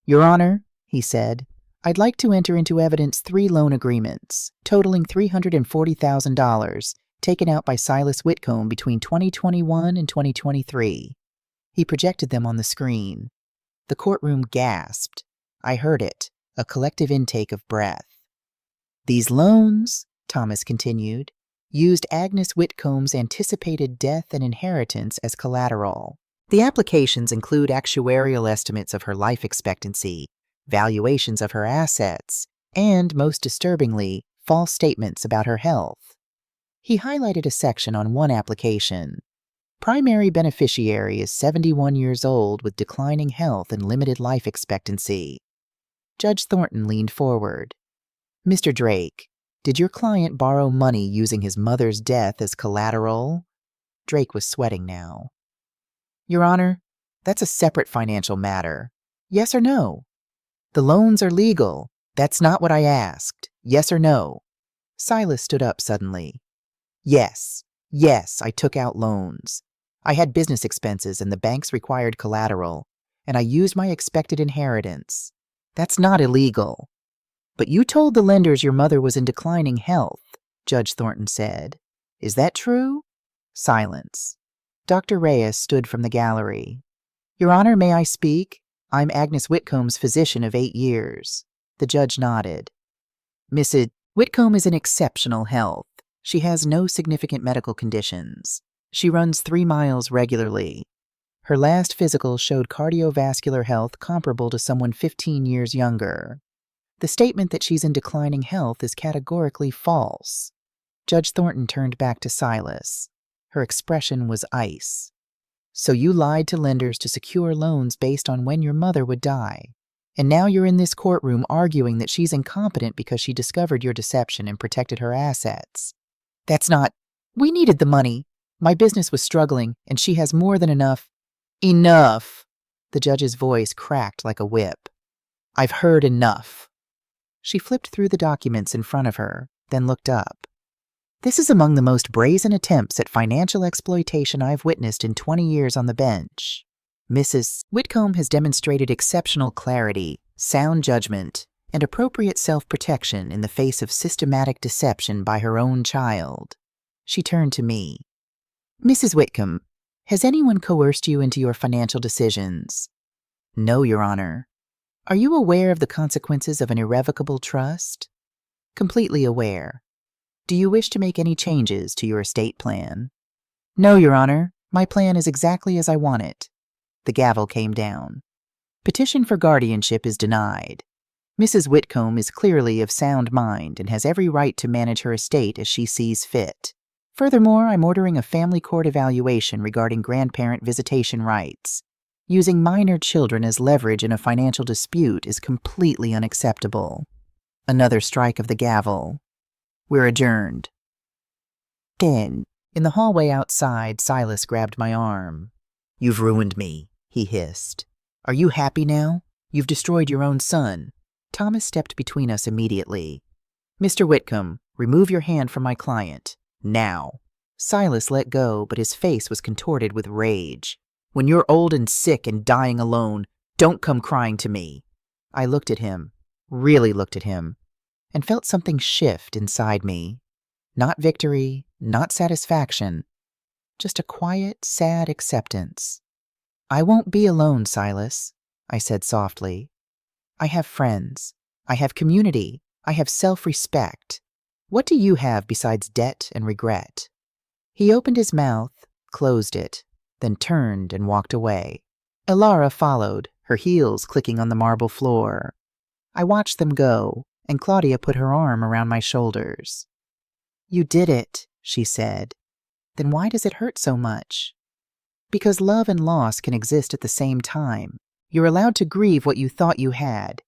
Your Honor, he said, I'd like to enter into evidence 3 loan agreements, totaling $340,000, taken out by Silas Whitcomb between 2021 and 2023. He projected them on the screen. The courtroom gasped. I heard it, a collective intake of breath. These loans, Thomas continued, used Agnes Whitcomb's anticipated death and inheritance as collateral. The applications include actuarial estimates of her life expectancy, valuations of her assets, and, most disturbingly, false statements about her health. He highlighted a section on one application. Primary beneficiary is 71 years old with declining health and limited life expectancy. Judge Thornton leaned forward. Mr. Drake, did your client borrow money using his mother's death as collateral? Drake was sweating now. Your Honor, that's a separate financial matter. Yes or no? The loans are legal. That's not what I asked. Yes or no? Silas stood up suddenly. Yes, I took out loans. I had business expenses and the banks required collateral, and I used my expected inheritance. That's not illegal. But you told the lenders your mother was in declining health, Judge Thornton said. Is that true? Silence. Dr. Reyes stood from the gallery. Your Honor, may I speak? I'm Agnes Whitcomb's physician of 8 years. The judge nodded. Mrs. Whitcomb is in exceptional health. She has no significant medical conditions. She runs 3 miles regularly. Her last physical showed cardiovascular health comparable to someone 15 years younger. The statement that she's in declining health is categorically false. Judge Thornton turned back to Silas. Her expression was ice. So you lied to lenders to secure loans based on when your mother would die. And now you're in this courtroom arguing that she's incompetent because she discovered your deception and protected her assets. That's not... We needed the money. My business was struggling, and she has more than enough. Enough! The judge's voice cracked like a whip. I've heard enough. She flipped through the documents in front of her, then looked up. This is among the most brazen attempts at financial exploitation I've witnessed in 20 years on the bench. Mrs. Whitcomb has demonstrated exceptional clarity, sound judgment, and appropriate self-protection in the face of systematic deception by her own child. She turned to me. Mrs. Whitcomb, Has anyone coerced you into your financial decisions? No, Your Honor. Are you aware of the consequences of an irrevocable trust? Completely aware. Do you wish to make any changes to your estate plan? No, Your Honor. My plan is exactly as I want it. The gavel came down. Petition for guardianship is denied. Mrs. Whitcomb is clearly of sound mind and has every right to manage her estate as she sees fit. Furthermore, I'm ordering a family court evaluation regarding grandparent visitation rights. Using minor children as leverage in a financial dispute is completely unacceptable. Another strike of the gavel. We're adjourned. 10. In the hallway outside, Silas grabbed my arm. You've ruined me, he hissed. Are you happy now? You've destroyed your own son. Thomas stepped between us immediately. Mr. Whitcomb, remove your hand from my client. Now. Silas let go, but his face was contorted with rage. When you're old and sick and dying alone, don't come crying to me. I looked at him, really looked at him, and felt something shift inside me. Not victory, not satisfaction, just a quiet, sad acceptance. I won't be alone, Silas, I said softly. I have friends. I have community. I have self-respect. What do you have besides debt and regret? He opened his mouth, closed it, then turned and walked away. Elara followed, her heels clicking on the marble floor. I watched them go, and Claudia put her arm around my shoulders. You did it, she said. Then why does it hurt so much? Because love and loss can exist at the same time. You're allowed to grieve what you thought you had,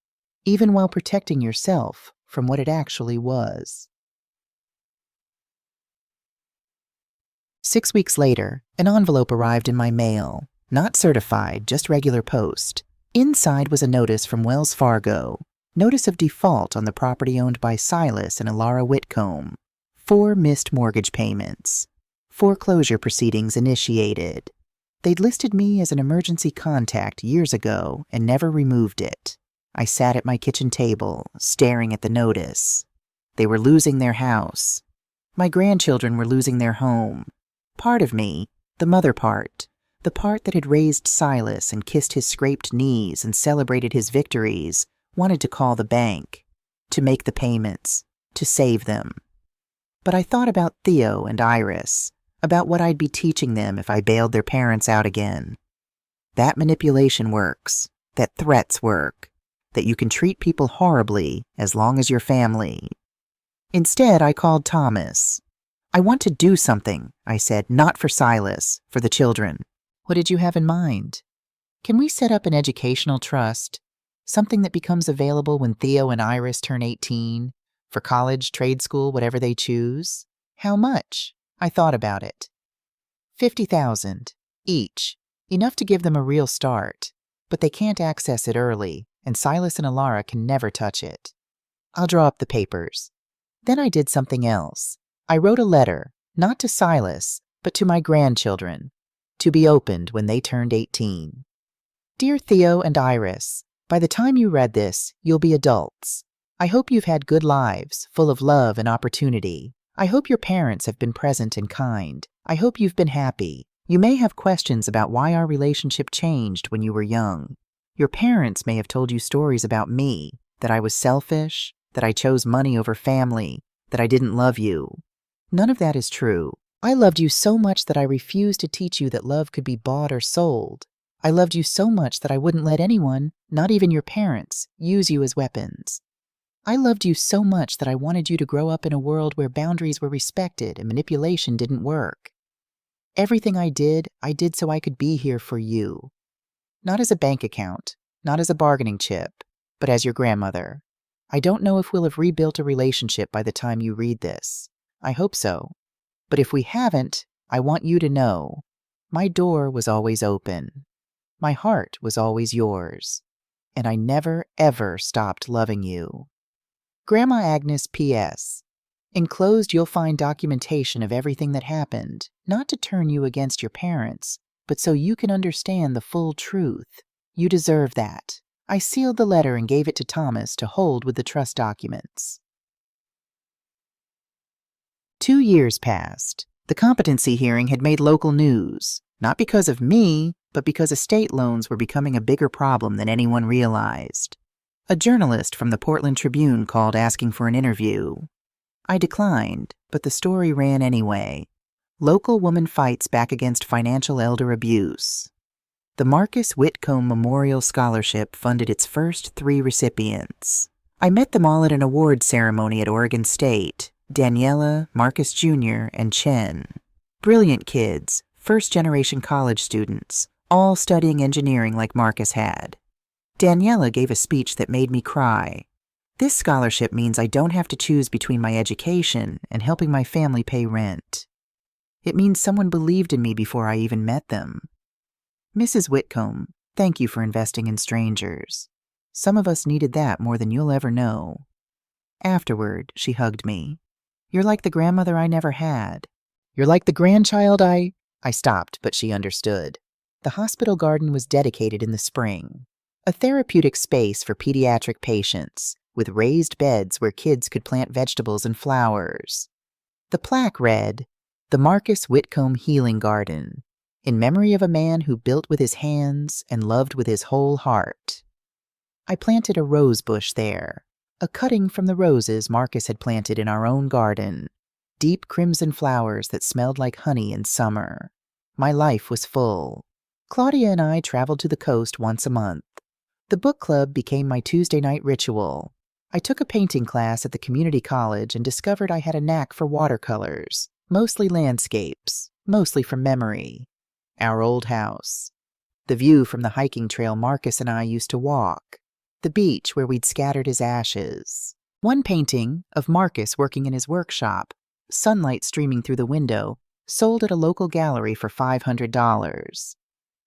even while protecting yourself from what it actually was. 6 weeks later, an envelope arrived in my mail. Not certified, just regular post. Inside was a notice from Wells Fargo. Notice of default on the property owned by Silas and Elara Whitcomb. 4 missed mortgage payments. Foreclosure proceedings initiated. They'd listed me as an emergency contact years ago and never removed it. I sat at my kitchen table, staring at the notice. They were losing their house. My grandchildren were losing their home. Part of me, the mother part, the part that had raised Silas and kissed his scraped knees and celebrated his victories, wanted to call the bank, to make the payments, to save them. But I thought about Theo and Iris, about what I'd be teaching them if I bailed their parents out again. That manipulation works, that threats work, that you can treat people horribly as long as you're family. Instead, I called Thomas. I want to do something, I said, not for Silas, for the children. What did you have in mind? Can we set up an educational trust, something that becomes available when Theo and Iris turn 18, for college, trade school, whatever they choose? How much? I thought about it. 50,000, each, enough to give them a real start, but they can't access it early, and Silas and Elara can never touch it. I'll draw up the papers. Then I did something else. I wrote a letter, not to Silas, but to my grandchildren, to be opened when they turned 18. Dear Theo and Iris, by the time you read this, you'll be adults. I hope you've had good lives, full of love and opportunity. I hope your parents have been present and kind. I hope you've been happy. You may have questions about why our relationship changed when you were young. Your parents may have told you stories about me, that I was selfish, that I chose money over family, that I didn't love you. None of that is true. I loved you so much that I refused to teach you that love could be bought or sold. I loved you so much that I wouldn't let anyone, not even your parents, use you as weapons. I loved you so much that I wanted you to grow up in a world where boundaries were respected and manipulation didn't work. Everything I did so I could be here for you. Not as a bank account, not as a bargaining chip, but as your grandmother. I don't know if we'll have rebuilt a relationship by the time you read this. I hope so. But if we haven't, I want you to know, my door was always open. My heart was always yours. And I never, ever stopped loving you. Grandma Agnes P.S. Enclosed you'll find documentation of everything that happened, not to turn you against your parents, but so you can understand the full truth. You deserve that. I sealed the letter and gave it to Thomas to hold with the trust documents. 2 years passed. The competency hearing had made local news. Not because of me, but because estate loans were becoming a bigger problem than anyone realized. A journalist from the Portland Tribune called asking for an interview. I declined, but the story ran anyway. Local woman fights back against financial elder abuse. The Marcus Whitcomb Memorial Scholarship funded its first 3 recipients. I met them all at an award ceremony at Oregon State, Daniela, Marcus Jr., and Chen. Brilliant kids, first-generation college students, all studying engineering like Marcus had. Daniela gave a speech that made me cry. This scholarship means I don't have to choose between my education and helping my family pay rent. It means someone believed in me before I even met them. Mrs. Whitcomb, thank you for investing in strangers. Some of us needed that more than you'll ever know. Afterward, she hugged me. You're like the grandmother I never had. You're like the grandchild I stopped, but she understood. The hospital garden was dedicated in the spring. A therapeutic space for pediatric patients, with raised beds where kids could plant vegetables and flowers. The plaque read, "The Marcus Whitcomb Healing Garden, in memory of a man who built with his hands and loved with his whole heart." I planted a rose bush there, a cutting from the roses Marcus had planted in our own garden, deep crimson flowers that smelled like honey in summer. My life was full. Claudia and I traveled to the coast once a month. The book club became my Tuesday night ritual. I took a painting class at the community college and discovered I had a knack for watercolors, mostly landscapes, mostly from memory. Our old house. The view from the hiking trail Marcus and I used to walk. The beach where we'd scattered his ashes. One painting, of Marcus working in his workshop, sunlight streaming through the window, sold at a local gallery for $500.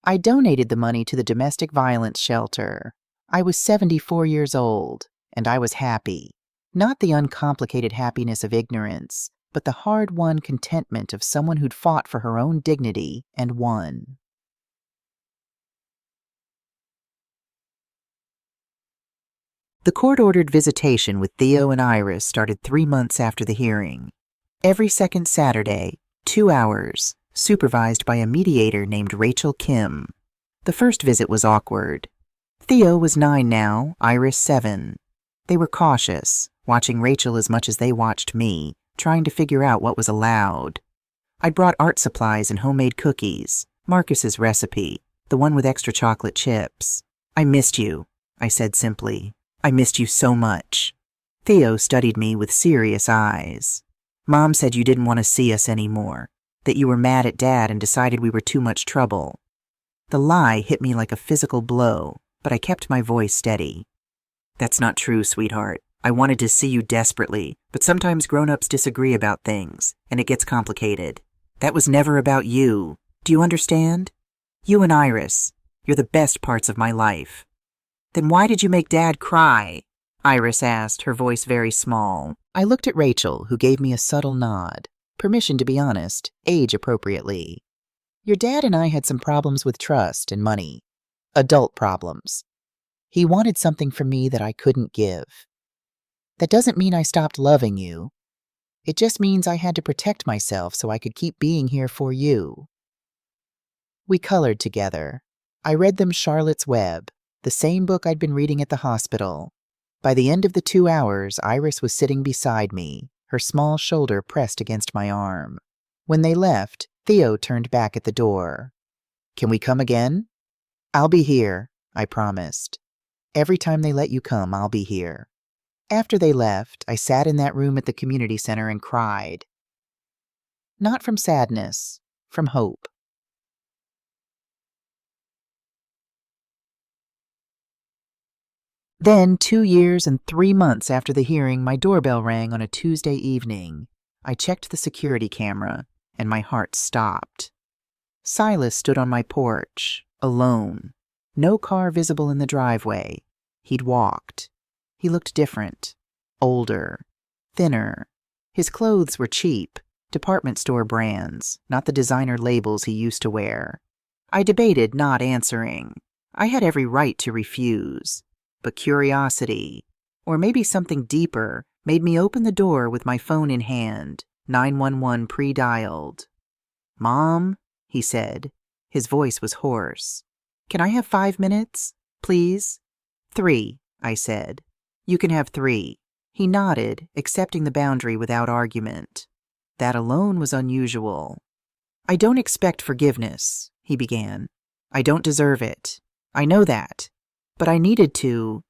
I donated the money to the domestic violence shelter. I was 74 years old, and I was happy. Not the uncomplicated happiness of ignorance, but the hard-won contentment of someone who'd fought for her own dignity and won. The court-ordered visitation with Theo and Iris started 3 months after the hearing. Every second Saturday, 2 hours, supervised by a mediator named Rachel Kim. The first visit was awkward. Theo was 9 now, Iris 7. They were cautious, watching Rachel as much as they watched me, trying to figure out what was allowed. I'd brought art supplies and homemade cookies, Marcus's recipe, the one with extra chocolate chips. "I missed you," I said simply. "I missed you so much." Theo studied me with serious eyes. "Mom said you didn't want to see us anymore, that you were mad at Dad and decided we were too much trouble." The lie hit me like a physical blow, but I kept my voice steady. "That's not true, sweetheart. I wanted to see you desperately, but sometimes grown-ups disagree about things, and it gets complicated. That was never about you. Do you understand? You and Iris, you're the best parts of my life." "Then why did you make Dad cry?" Iris asked, her voice very small. I looked at Rachel, who gave me a subtle nod. Permission to be honest, age appropriately. "Your dad and I had some problems with trust and money. Adult problems. He wanted something from me that I couldn't give. That doesn't mean I stopped loving you. It just means I had to protect myself so I could keep being here for you." We colored together. I read them Charlotte's Web, the same book I'd been reading at the hospital. By the end of the 2 hours, Iris was sitting beside me, her small shoulder pressed against my arm. When they left, Theo turned back at the door. "Can we come again?" "I'll be here," I promised. "Every time they let you come, I'll be here." After they left, I sat in that room at the community center and cried. Not from sadness, from hope. Then, 2 years and 3 months after the hearing, my doorbell rang on a Tuesday evening. I checked the security camera, and my heart stopped. Silas stood on my porch, alone. No car visible in the driveway. He'd walked. He looked different, older, thinner. His clothes were cheap, department store brands, not the designer labels he used to wear. I debated not answering. I had every right to refuse. But curiosity, or maybe something deeper, made me open the door with my phone in hand, 911 pre-dialed. "Mom," he said. His voice was hoarse. "Can I have 5 minutes, please?" "3," I said. "You can have 3. He nodded, accepting the boundary without argument. That alone was unusual. "I don't expect forgiveness," he began. "I don't deserve it. I know that. But I needed to.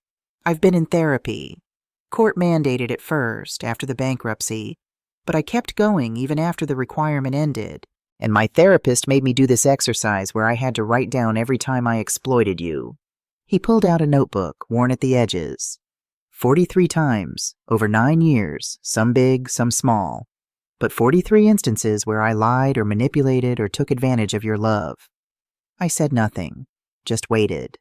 I've been in therapy. Court mandated it first, after the bankruptcy. But I kept going even after the requirement ended. And my therapist made me do this exercise where I had to write down every time I exploited you." He pulled out a notebook, worn at the edges. 43 times, over 9 years, some big, some small. But 43 instances where I lied or manipulated or took advantage of your love. I said nothing, just waited.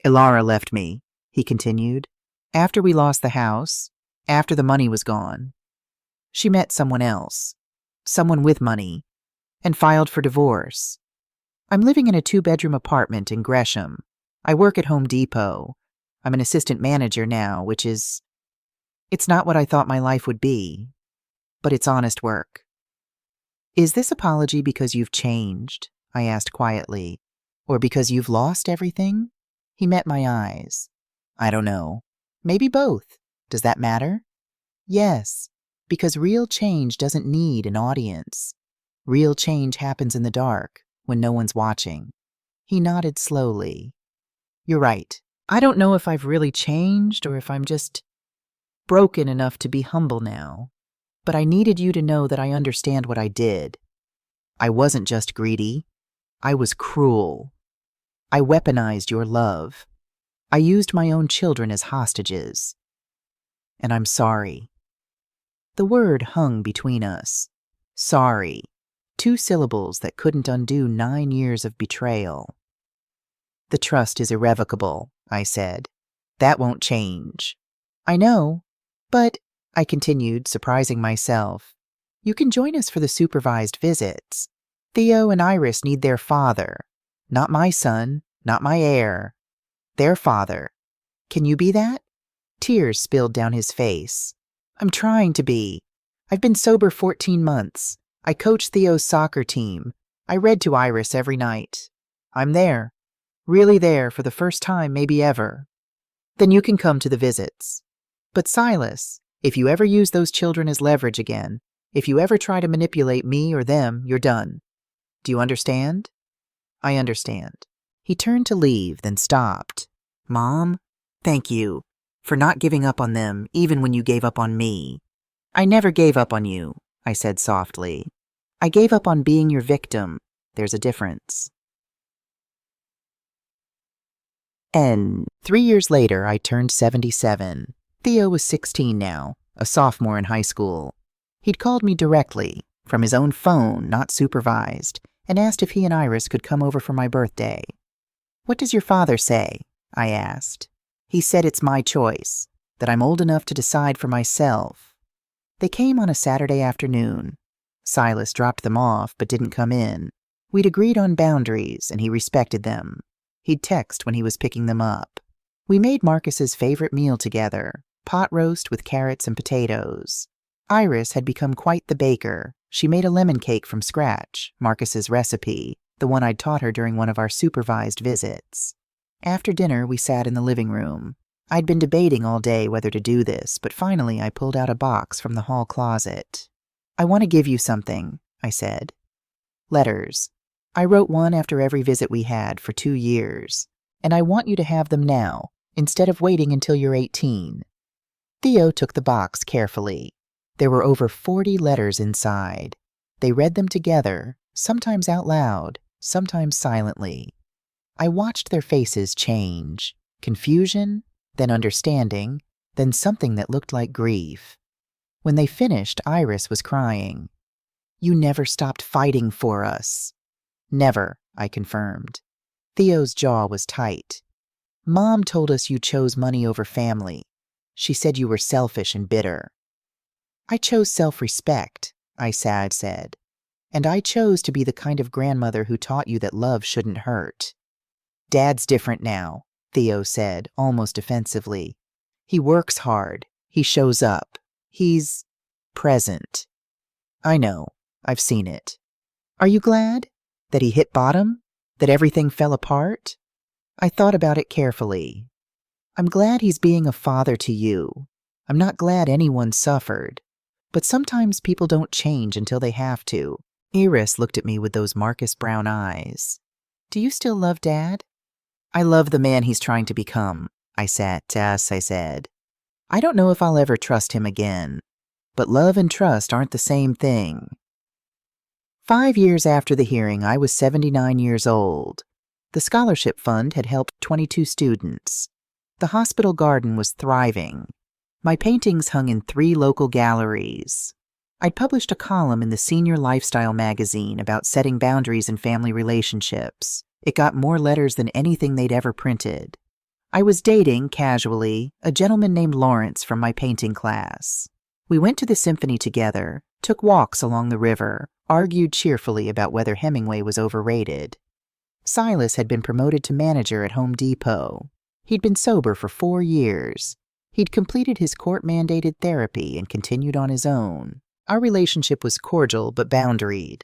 "Ilara left me," he continued, "after we lost the house, after the money was gone. She met someone else, someone with money, and filed for divorce. I'm living in a 2-bedroom apartment in Gresham. I work at Home Depot. I'm an assistant manager now, it's not what I thought my life would be, but it's honest work." "Is this apology because you've changed?" I asked quietly. "Or because you've lost everything?" He met my eyes. "I don't know. Maybe both. Does that matter?" "Yes, because real change doesn't need an audience. Real change happens in the dark, when no one's watching." He nodded slowly. "You're right. I don't know if I've really changed or if I'm just broken enough to be humble now. But I needed you to know that I understand what I did. I wasn't just greedy. I was cruel. I weaponized your love. I used my own children as hostages. And I'm sorry." The word hung between us. Sorry. 2 syllables that couldn't undo 9 years of betrayal. "The trust is irrevocable," I said. "That won't change." "I know. But," I continued, surprising myself, "you can join us for the supervised visits. Theo and Iris need their father. Not my son, not my heir. Their father. Can you be that?" Tears spilled down his face. "I'm trying to be. I've been sober 14 months. I coach Theo's soccer team. I read to Iris every night. I'm there. Really there for the first time maybe ever. Then you can come to the visits. But Silas, if you ever use those children as leverage again, if you ever try to manipulate me or them, you're done. Do you understand?" "I understand." He turned to leave, then stopped. "Mom, thank you for not giving up on them even when you gave up on me." "I never gave up on you," I said softly. "I gave up on being your victim. There's a difference." And 3 years later, I turned 77. Theo was 16 now, a sophomore in high school. He'd called me directly, from his own phone, not supervised, and asked if he and Iris could come over for my birthday. "What does your father say?" I asked. "He said it's my choice, that I'm old enough to decide for myself." They came on a Saturday afternoon. Silas dropped them off but didn't come in. We'd agreed on boundaries, and he respected them. He'd text when he was picking them up. We made Marcus's favorite meal together, pot roast with carrots and potatoes. Iris had become quite the baker. She made a lemon cake from scratch, Marcus's recipe, the one I'd taught her during one of our supervised visits. After dinner, we sat in the living room. I'd been debating all day whether to do this, but finally I pulled out a box from the hall closet. "I want to give you something," I said. "Letters. I wrote one after every visit we had for 2 years, and I want you to have them now, instead of waiting until you're 18. Theo took the box carefully. There were over 40 letters inside. They read them together, sometimes out loud, sometimes silently. I watched their faces change. Confusion, then understanding, then something that looked like grief. When they finished, Iris was crying. "You never stopped fighting for us." "Never," I confirmed. Theo's jaw was tight. "Mom told us you chose money over family. She said you were selfish and bitter." "I chose self-respect," I said, "and I chose to be the kind of grandmother who taught you that love shouldn't hurt." "Dad's different now," Theo said, almost defensively. "He works hard. He shows up. He's present." "I know. I've seen it." "Are you glad?" That he hit bottom? That everything fell apart? I thought about it carefully. I'm glad he's being a father to you. I'm not glad anyone suffered. But sometimes people don't change until they have to. Iris looked at me with those Marcus brown eyes. Do you still love Dad? I love the man he's trying to become, I said. I don't know if I'll ever trust him again. But love and trust aren't the same thing. 5 years after the hearing, I was 79 years old. The scholarship fund had helped 22 students. The hospital garden was thriving. My paintings hung in 3 local galleries. I'd published a column in the Senior Lifestyle magazine about setting boundaries in family relationships. It got more letters than anything they'd ever printed. I was dating, casually, a gentleman named Lawrence from my painting class. We went to the symphony together, took walks along the river, argued cheerfully about whether Hemingway was overrated. Silas had been promoted to manager at Home Depot. He'd been sober for 4 years. He'd completed his court-mandated therapy and continued on his own. Our relationship was cordial but boundaried.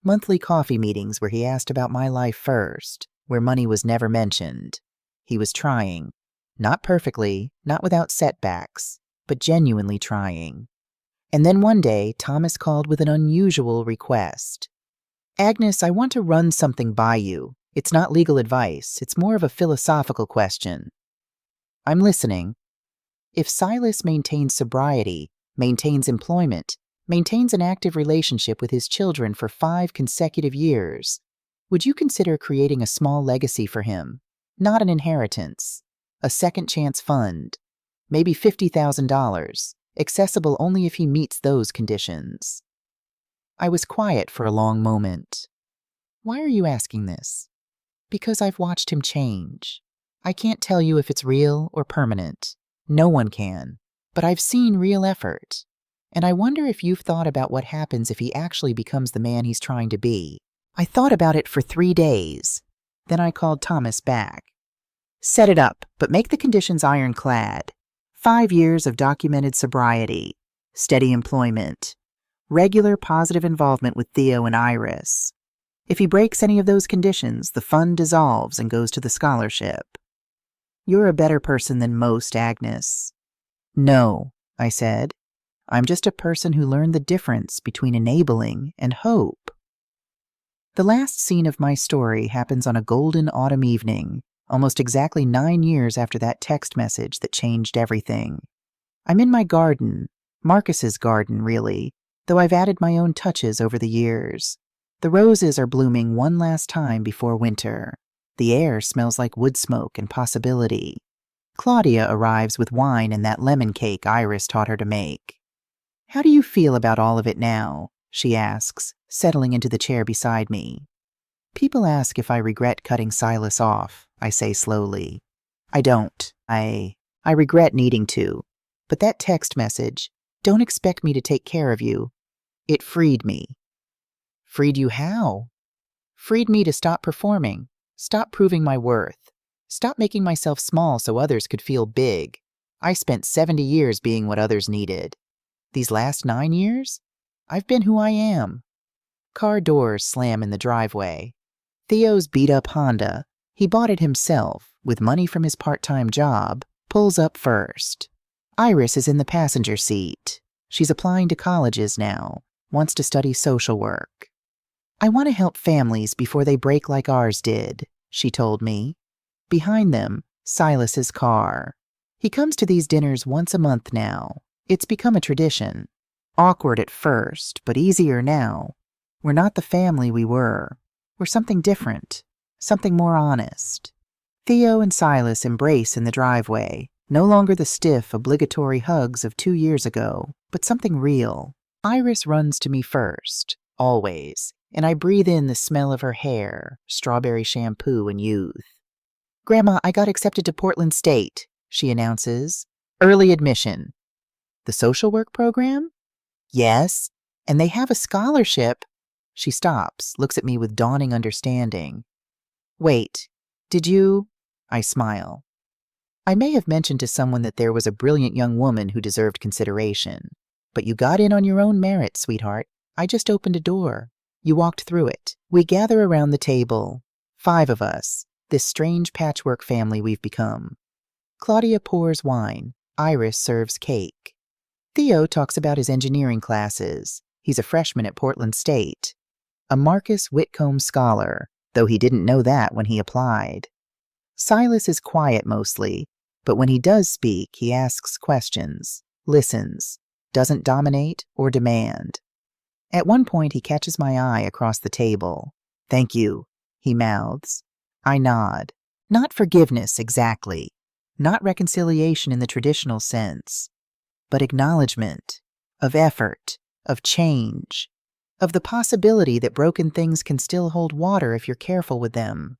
Monthly coffee meetings where he asked about my life first, where money was never mentioned. He was trying. Not perfectly, not without setbacks, but genuinely trying. And then one day, Thomas called with an unusual request. Agnes, I want to run something by you. It's not legal advice. It's more of a philosophical question. I'm listening. If Silas maintains sobriety, maintains employment, maintains an active relationship with his children for 5 consecutive years, would you consider creating a small legacy for him? Not an inheritance. A second chance fund. Maybe $50,000. Accessible only if he meets those conditions. I was quiet for a long moment. Why are you asking this? Because I've watched him change. I can't tell you if it's real or permanent. No one can. But I've seen real effort. And I wonder if you've thought about what happens if he actually becomes the man he's trying to be. I thought about it for 3 days. Then I called Thomas back. Set it up, but make the conditions ironclad. 5 years of documented sobriety, steady employment, regular positive involvement with Theo and Iris. If he breaks any of those conditions, the fund dissolves and goes to the scholarship. You're a better person than most, Agnes. No, I said. I'm just a person who learned the difference between enabling and hope. The last scene of my story happens on a golden autumn evening, almost exactly 9 years after that text message that changed everything. I'm in my garden, Marcus's garden, really, though I've added my own touches over the years. The roses are blooming one last time before winter. The air smells like wood smoke and possibility. Claudia arrives with wine and that lemon cake Iris taught her to make. How do you feel about all of it now? She asks, settling into the chair beside me. People ask if I regret cutting Silas off, I say slowly. I don't. I regret needing to. But that text message, don't expect me to take care of you, it freed me. Freed you how? Freed me to stop performing, stop proving my worth, stop making myself small so others could feel big. I spent 70 years being what others needed. These last 9 years, I've been who I am. Car doors slam in the driveway. Theo's beat-up Honda, he bought it himself, with money from his part-time job, pulls up first. Iris is in the passenger seat. She's applying to colleges now, wants to study social work. I want to help families before they break like ours did, she told me. Behind them, Silas's car. He comes to these dinners once a month now. It's become a tradition. Awkward at first, but easier now. We're not the family we were. We're something different, something more honest. Theo and Silas embrace in the driveway, no longer the stiff, obligatory hugs of 2 years ago, but something real. Iris runs to me first, always, and I breathe in the smell of her hair, strawberry shampoo and youth. Grandma, I got accepted to Portland State, she announces. Early admission. The social work program? Yes, and they have a scholarship. She stops, looks at me with dawning understanding. Wait, did you? I smile. I may have mentioned to someone that there was a brilliant young woman who deserved consideration. But you got in on your own merit, sweetheart. I just opened a door. You walked through it. We gather around the table. 5 of us, this strange patchwork family we've become. Claudia pours wine. Iris serves cake. Theo talks about his engineering classes. He's a freshman at Portland State. A Marcus Whitcomb scholar, though he didn't know that when he applied. Silas is quiet mostly, but when he does speak, he asks questions, listens, doesn't dominate or demand. At one point, he catches my eye across the table. "Thank you," he mouths. I nod. Not forgiveness, exactly. Not reconciliation in the traditional sense, but acknowledgement of effort, of change, of the possibility that broken things can still hold water if you're careful with them.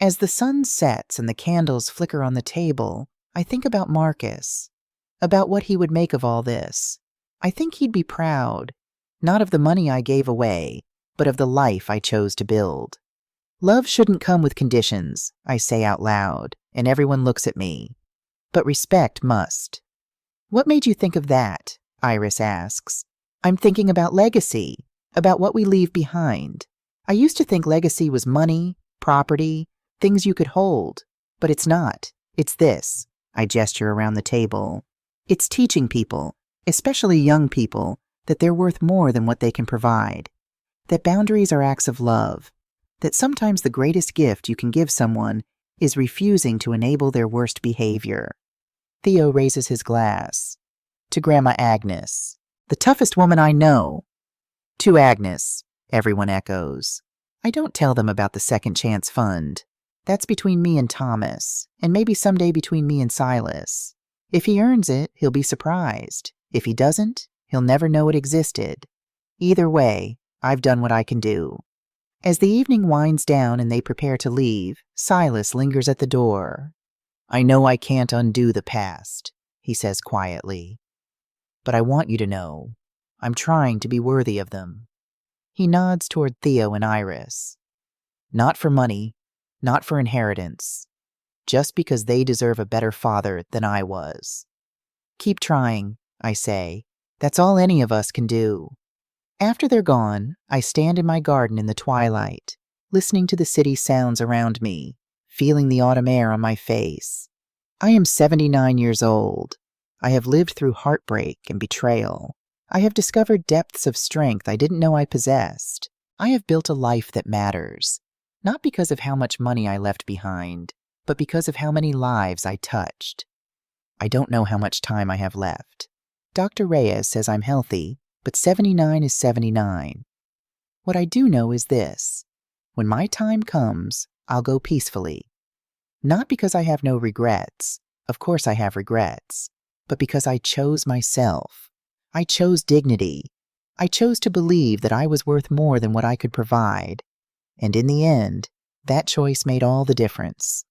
As the sun sets and the candles flicker on the table, I think about Marcus, about what he would make of all this. I think he'd be proud, not of the money I gave away, but of the life I chose to build. Love shouldn't come with conditions, I say out loud, and everyone looks at me. But respect must. What made you think of that? Iris asks. I'm thinking about legacy, about what we leave behind. I used to think legacy was money, property, things you could hold, but it's not. It's this. I gesture around the table. It's teaching people, especially young people, that they're worth more than what they can provide, that boundaries are acts of love, that sometimes the greatest gift you can give someone is refusing to enable their worst behavior. Theo raises his glass. To Grandma Agnes, the toughest woman I know. To Agnes, everyone echoes. I don't tell them about the Second Chance Fund. That's between me and Thomas, and maybe someday between me and Silas. If he earns it, he'll be surprised. If he doesn't, he'll never know it existed. Either way, I've done what I can do. As the evening winds down and they prepare to leave, Silas lingers at the door. I know I can't undo the past, he says quietly. But I want you to know, I'm trying to be worthy of them. He nods toward Theo and Iris. Not for money, not for inheritance, just because they deserve a better father than I was. Keep trying, I say. That's all any of us can do. After they're gone, I stand in my garden in the twilight, listening to the city sounds around me, feeling the autumn air on my face. I am 79 years old. I have lived through heartbreak and betrayal. I have discovered depths of strength I didn't know I possessed. I have built a life that matters, not because of how much money I left behind, but because of how many lives I touched. I don't know how much time I have left. Dr. Reyes says I'm healthy, but 79 is 79. What I do know is this. When my time comes, I'll go peacefully. Not because I have no regrets. Of course I have regrets. But because I chose myself. I chose dignity. I chose to believe that I was worth more than what I could provide. And in the end, that choice made all the difference.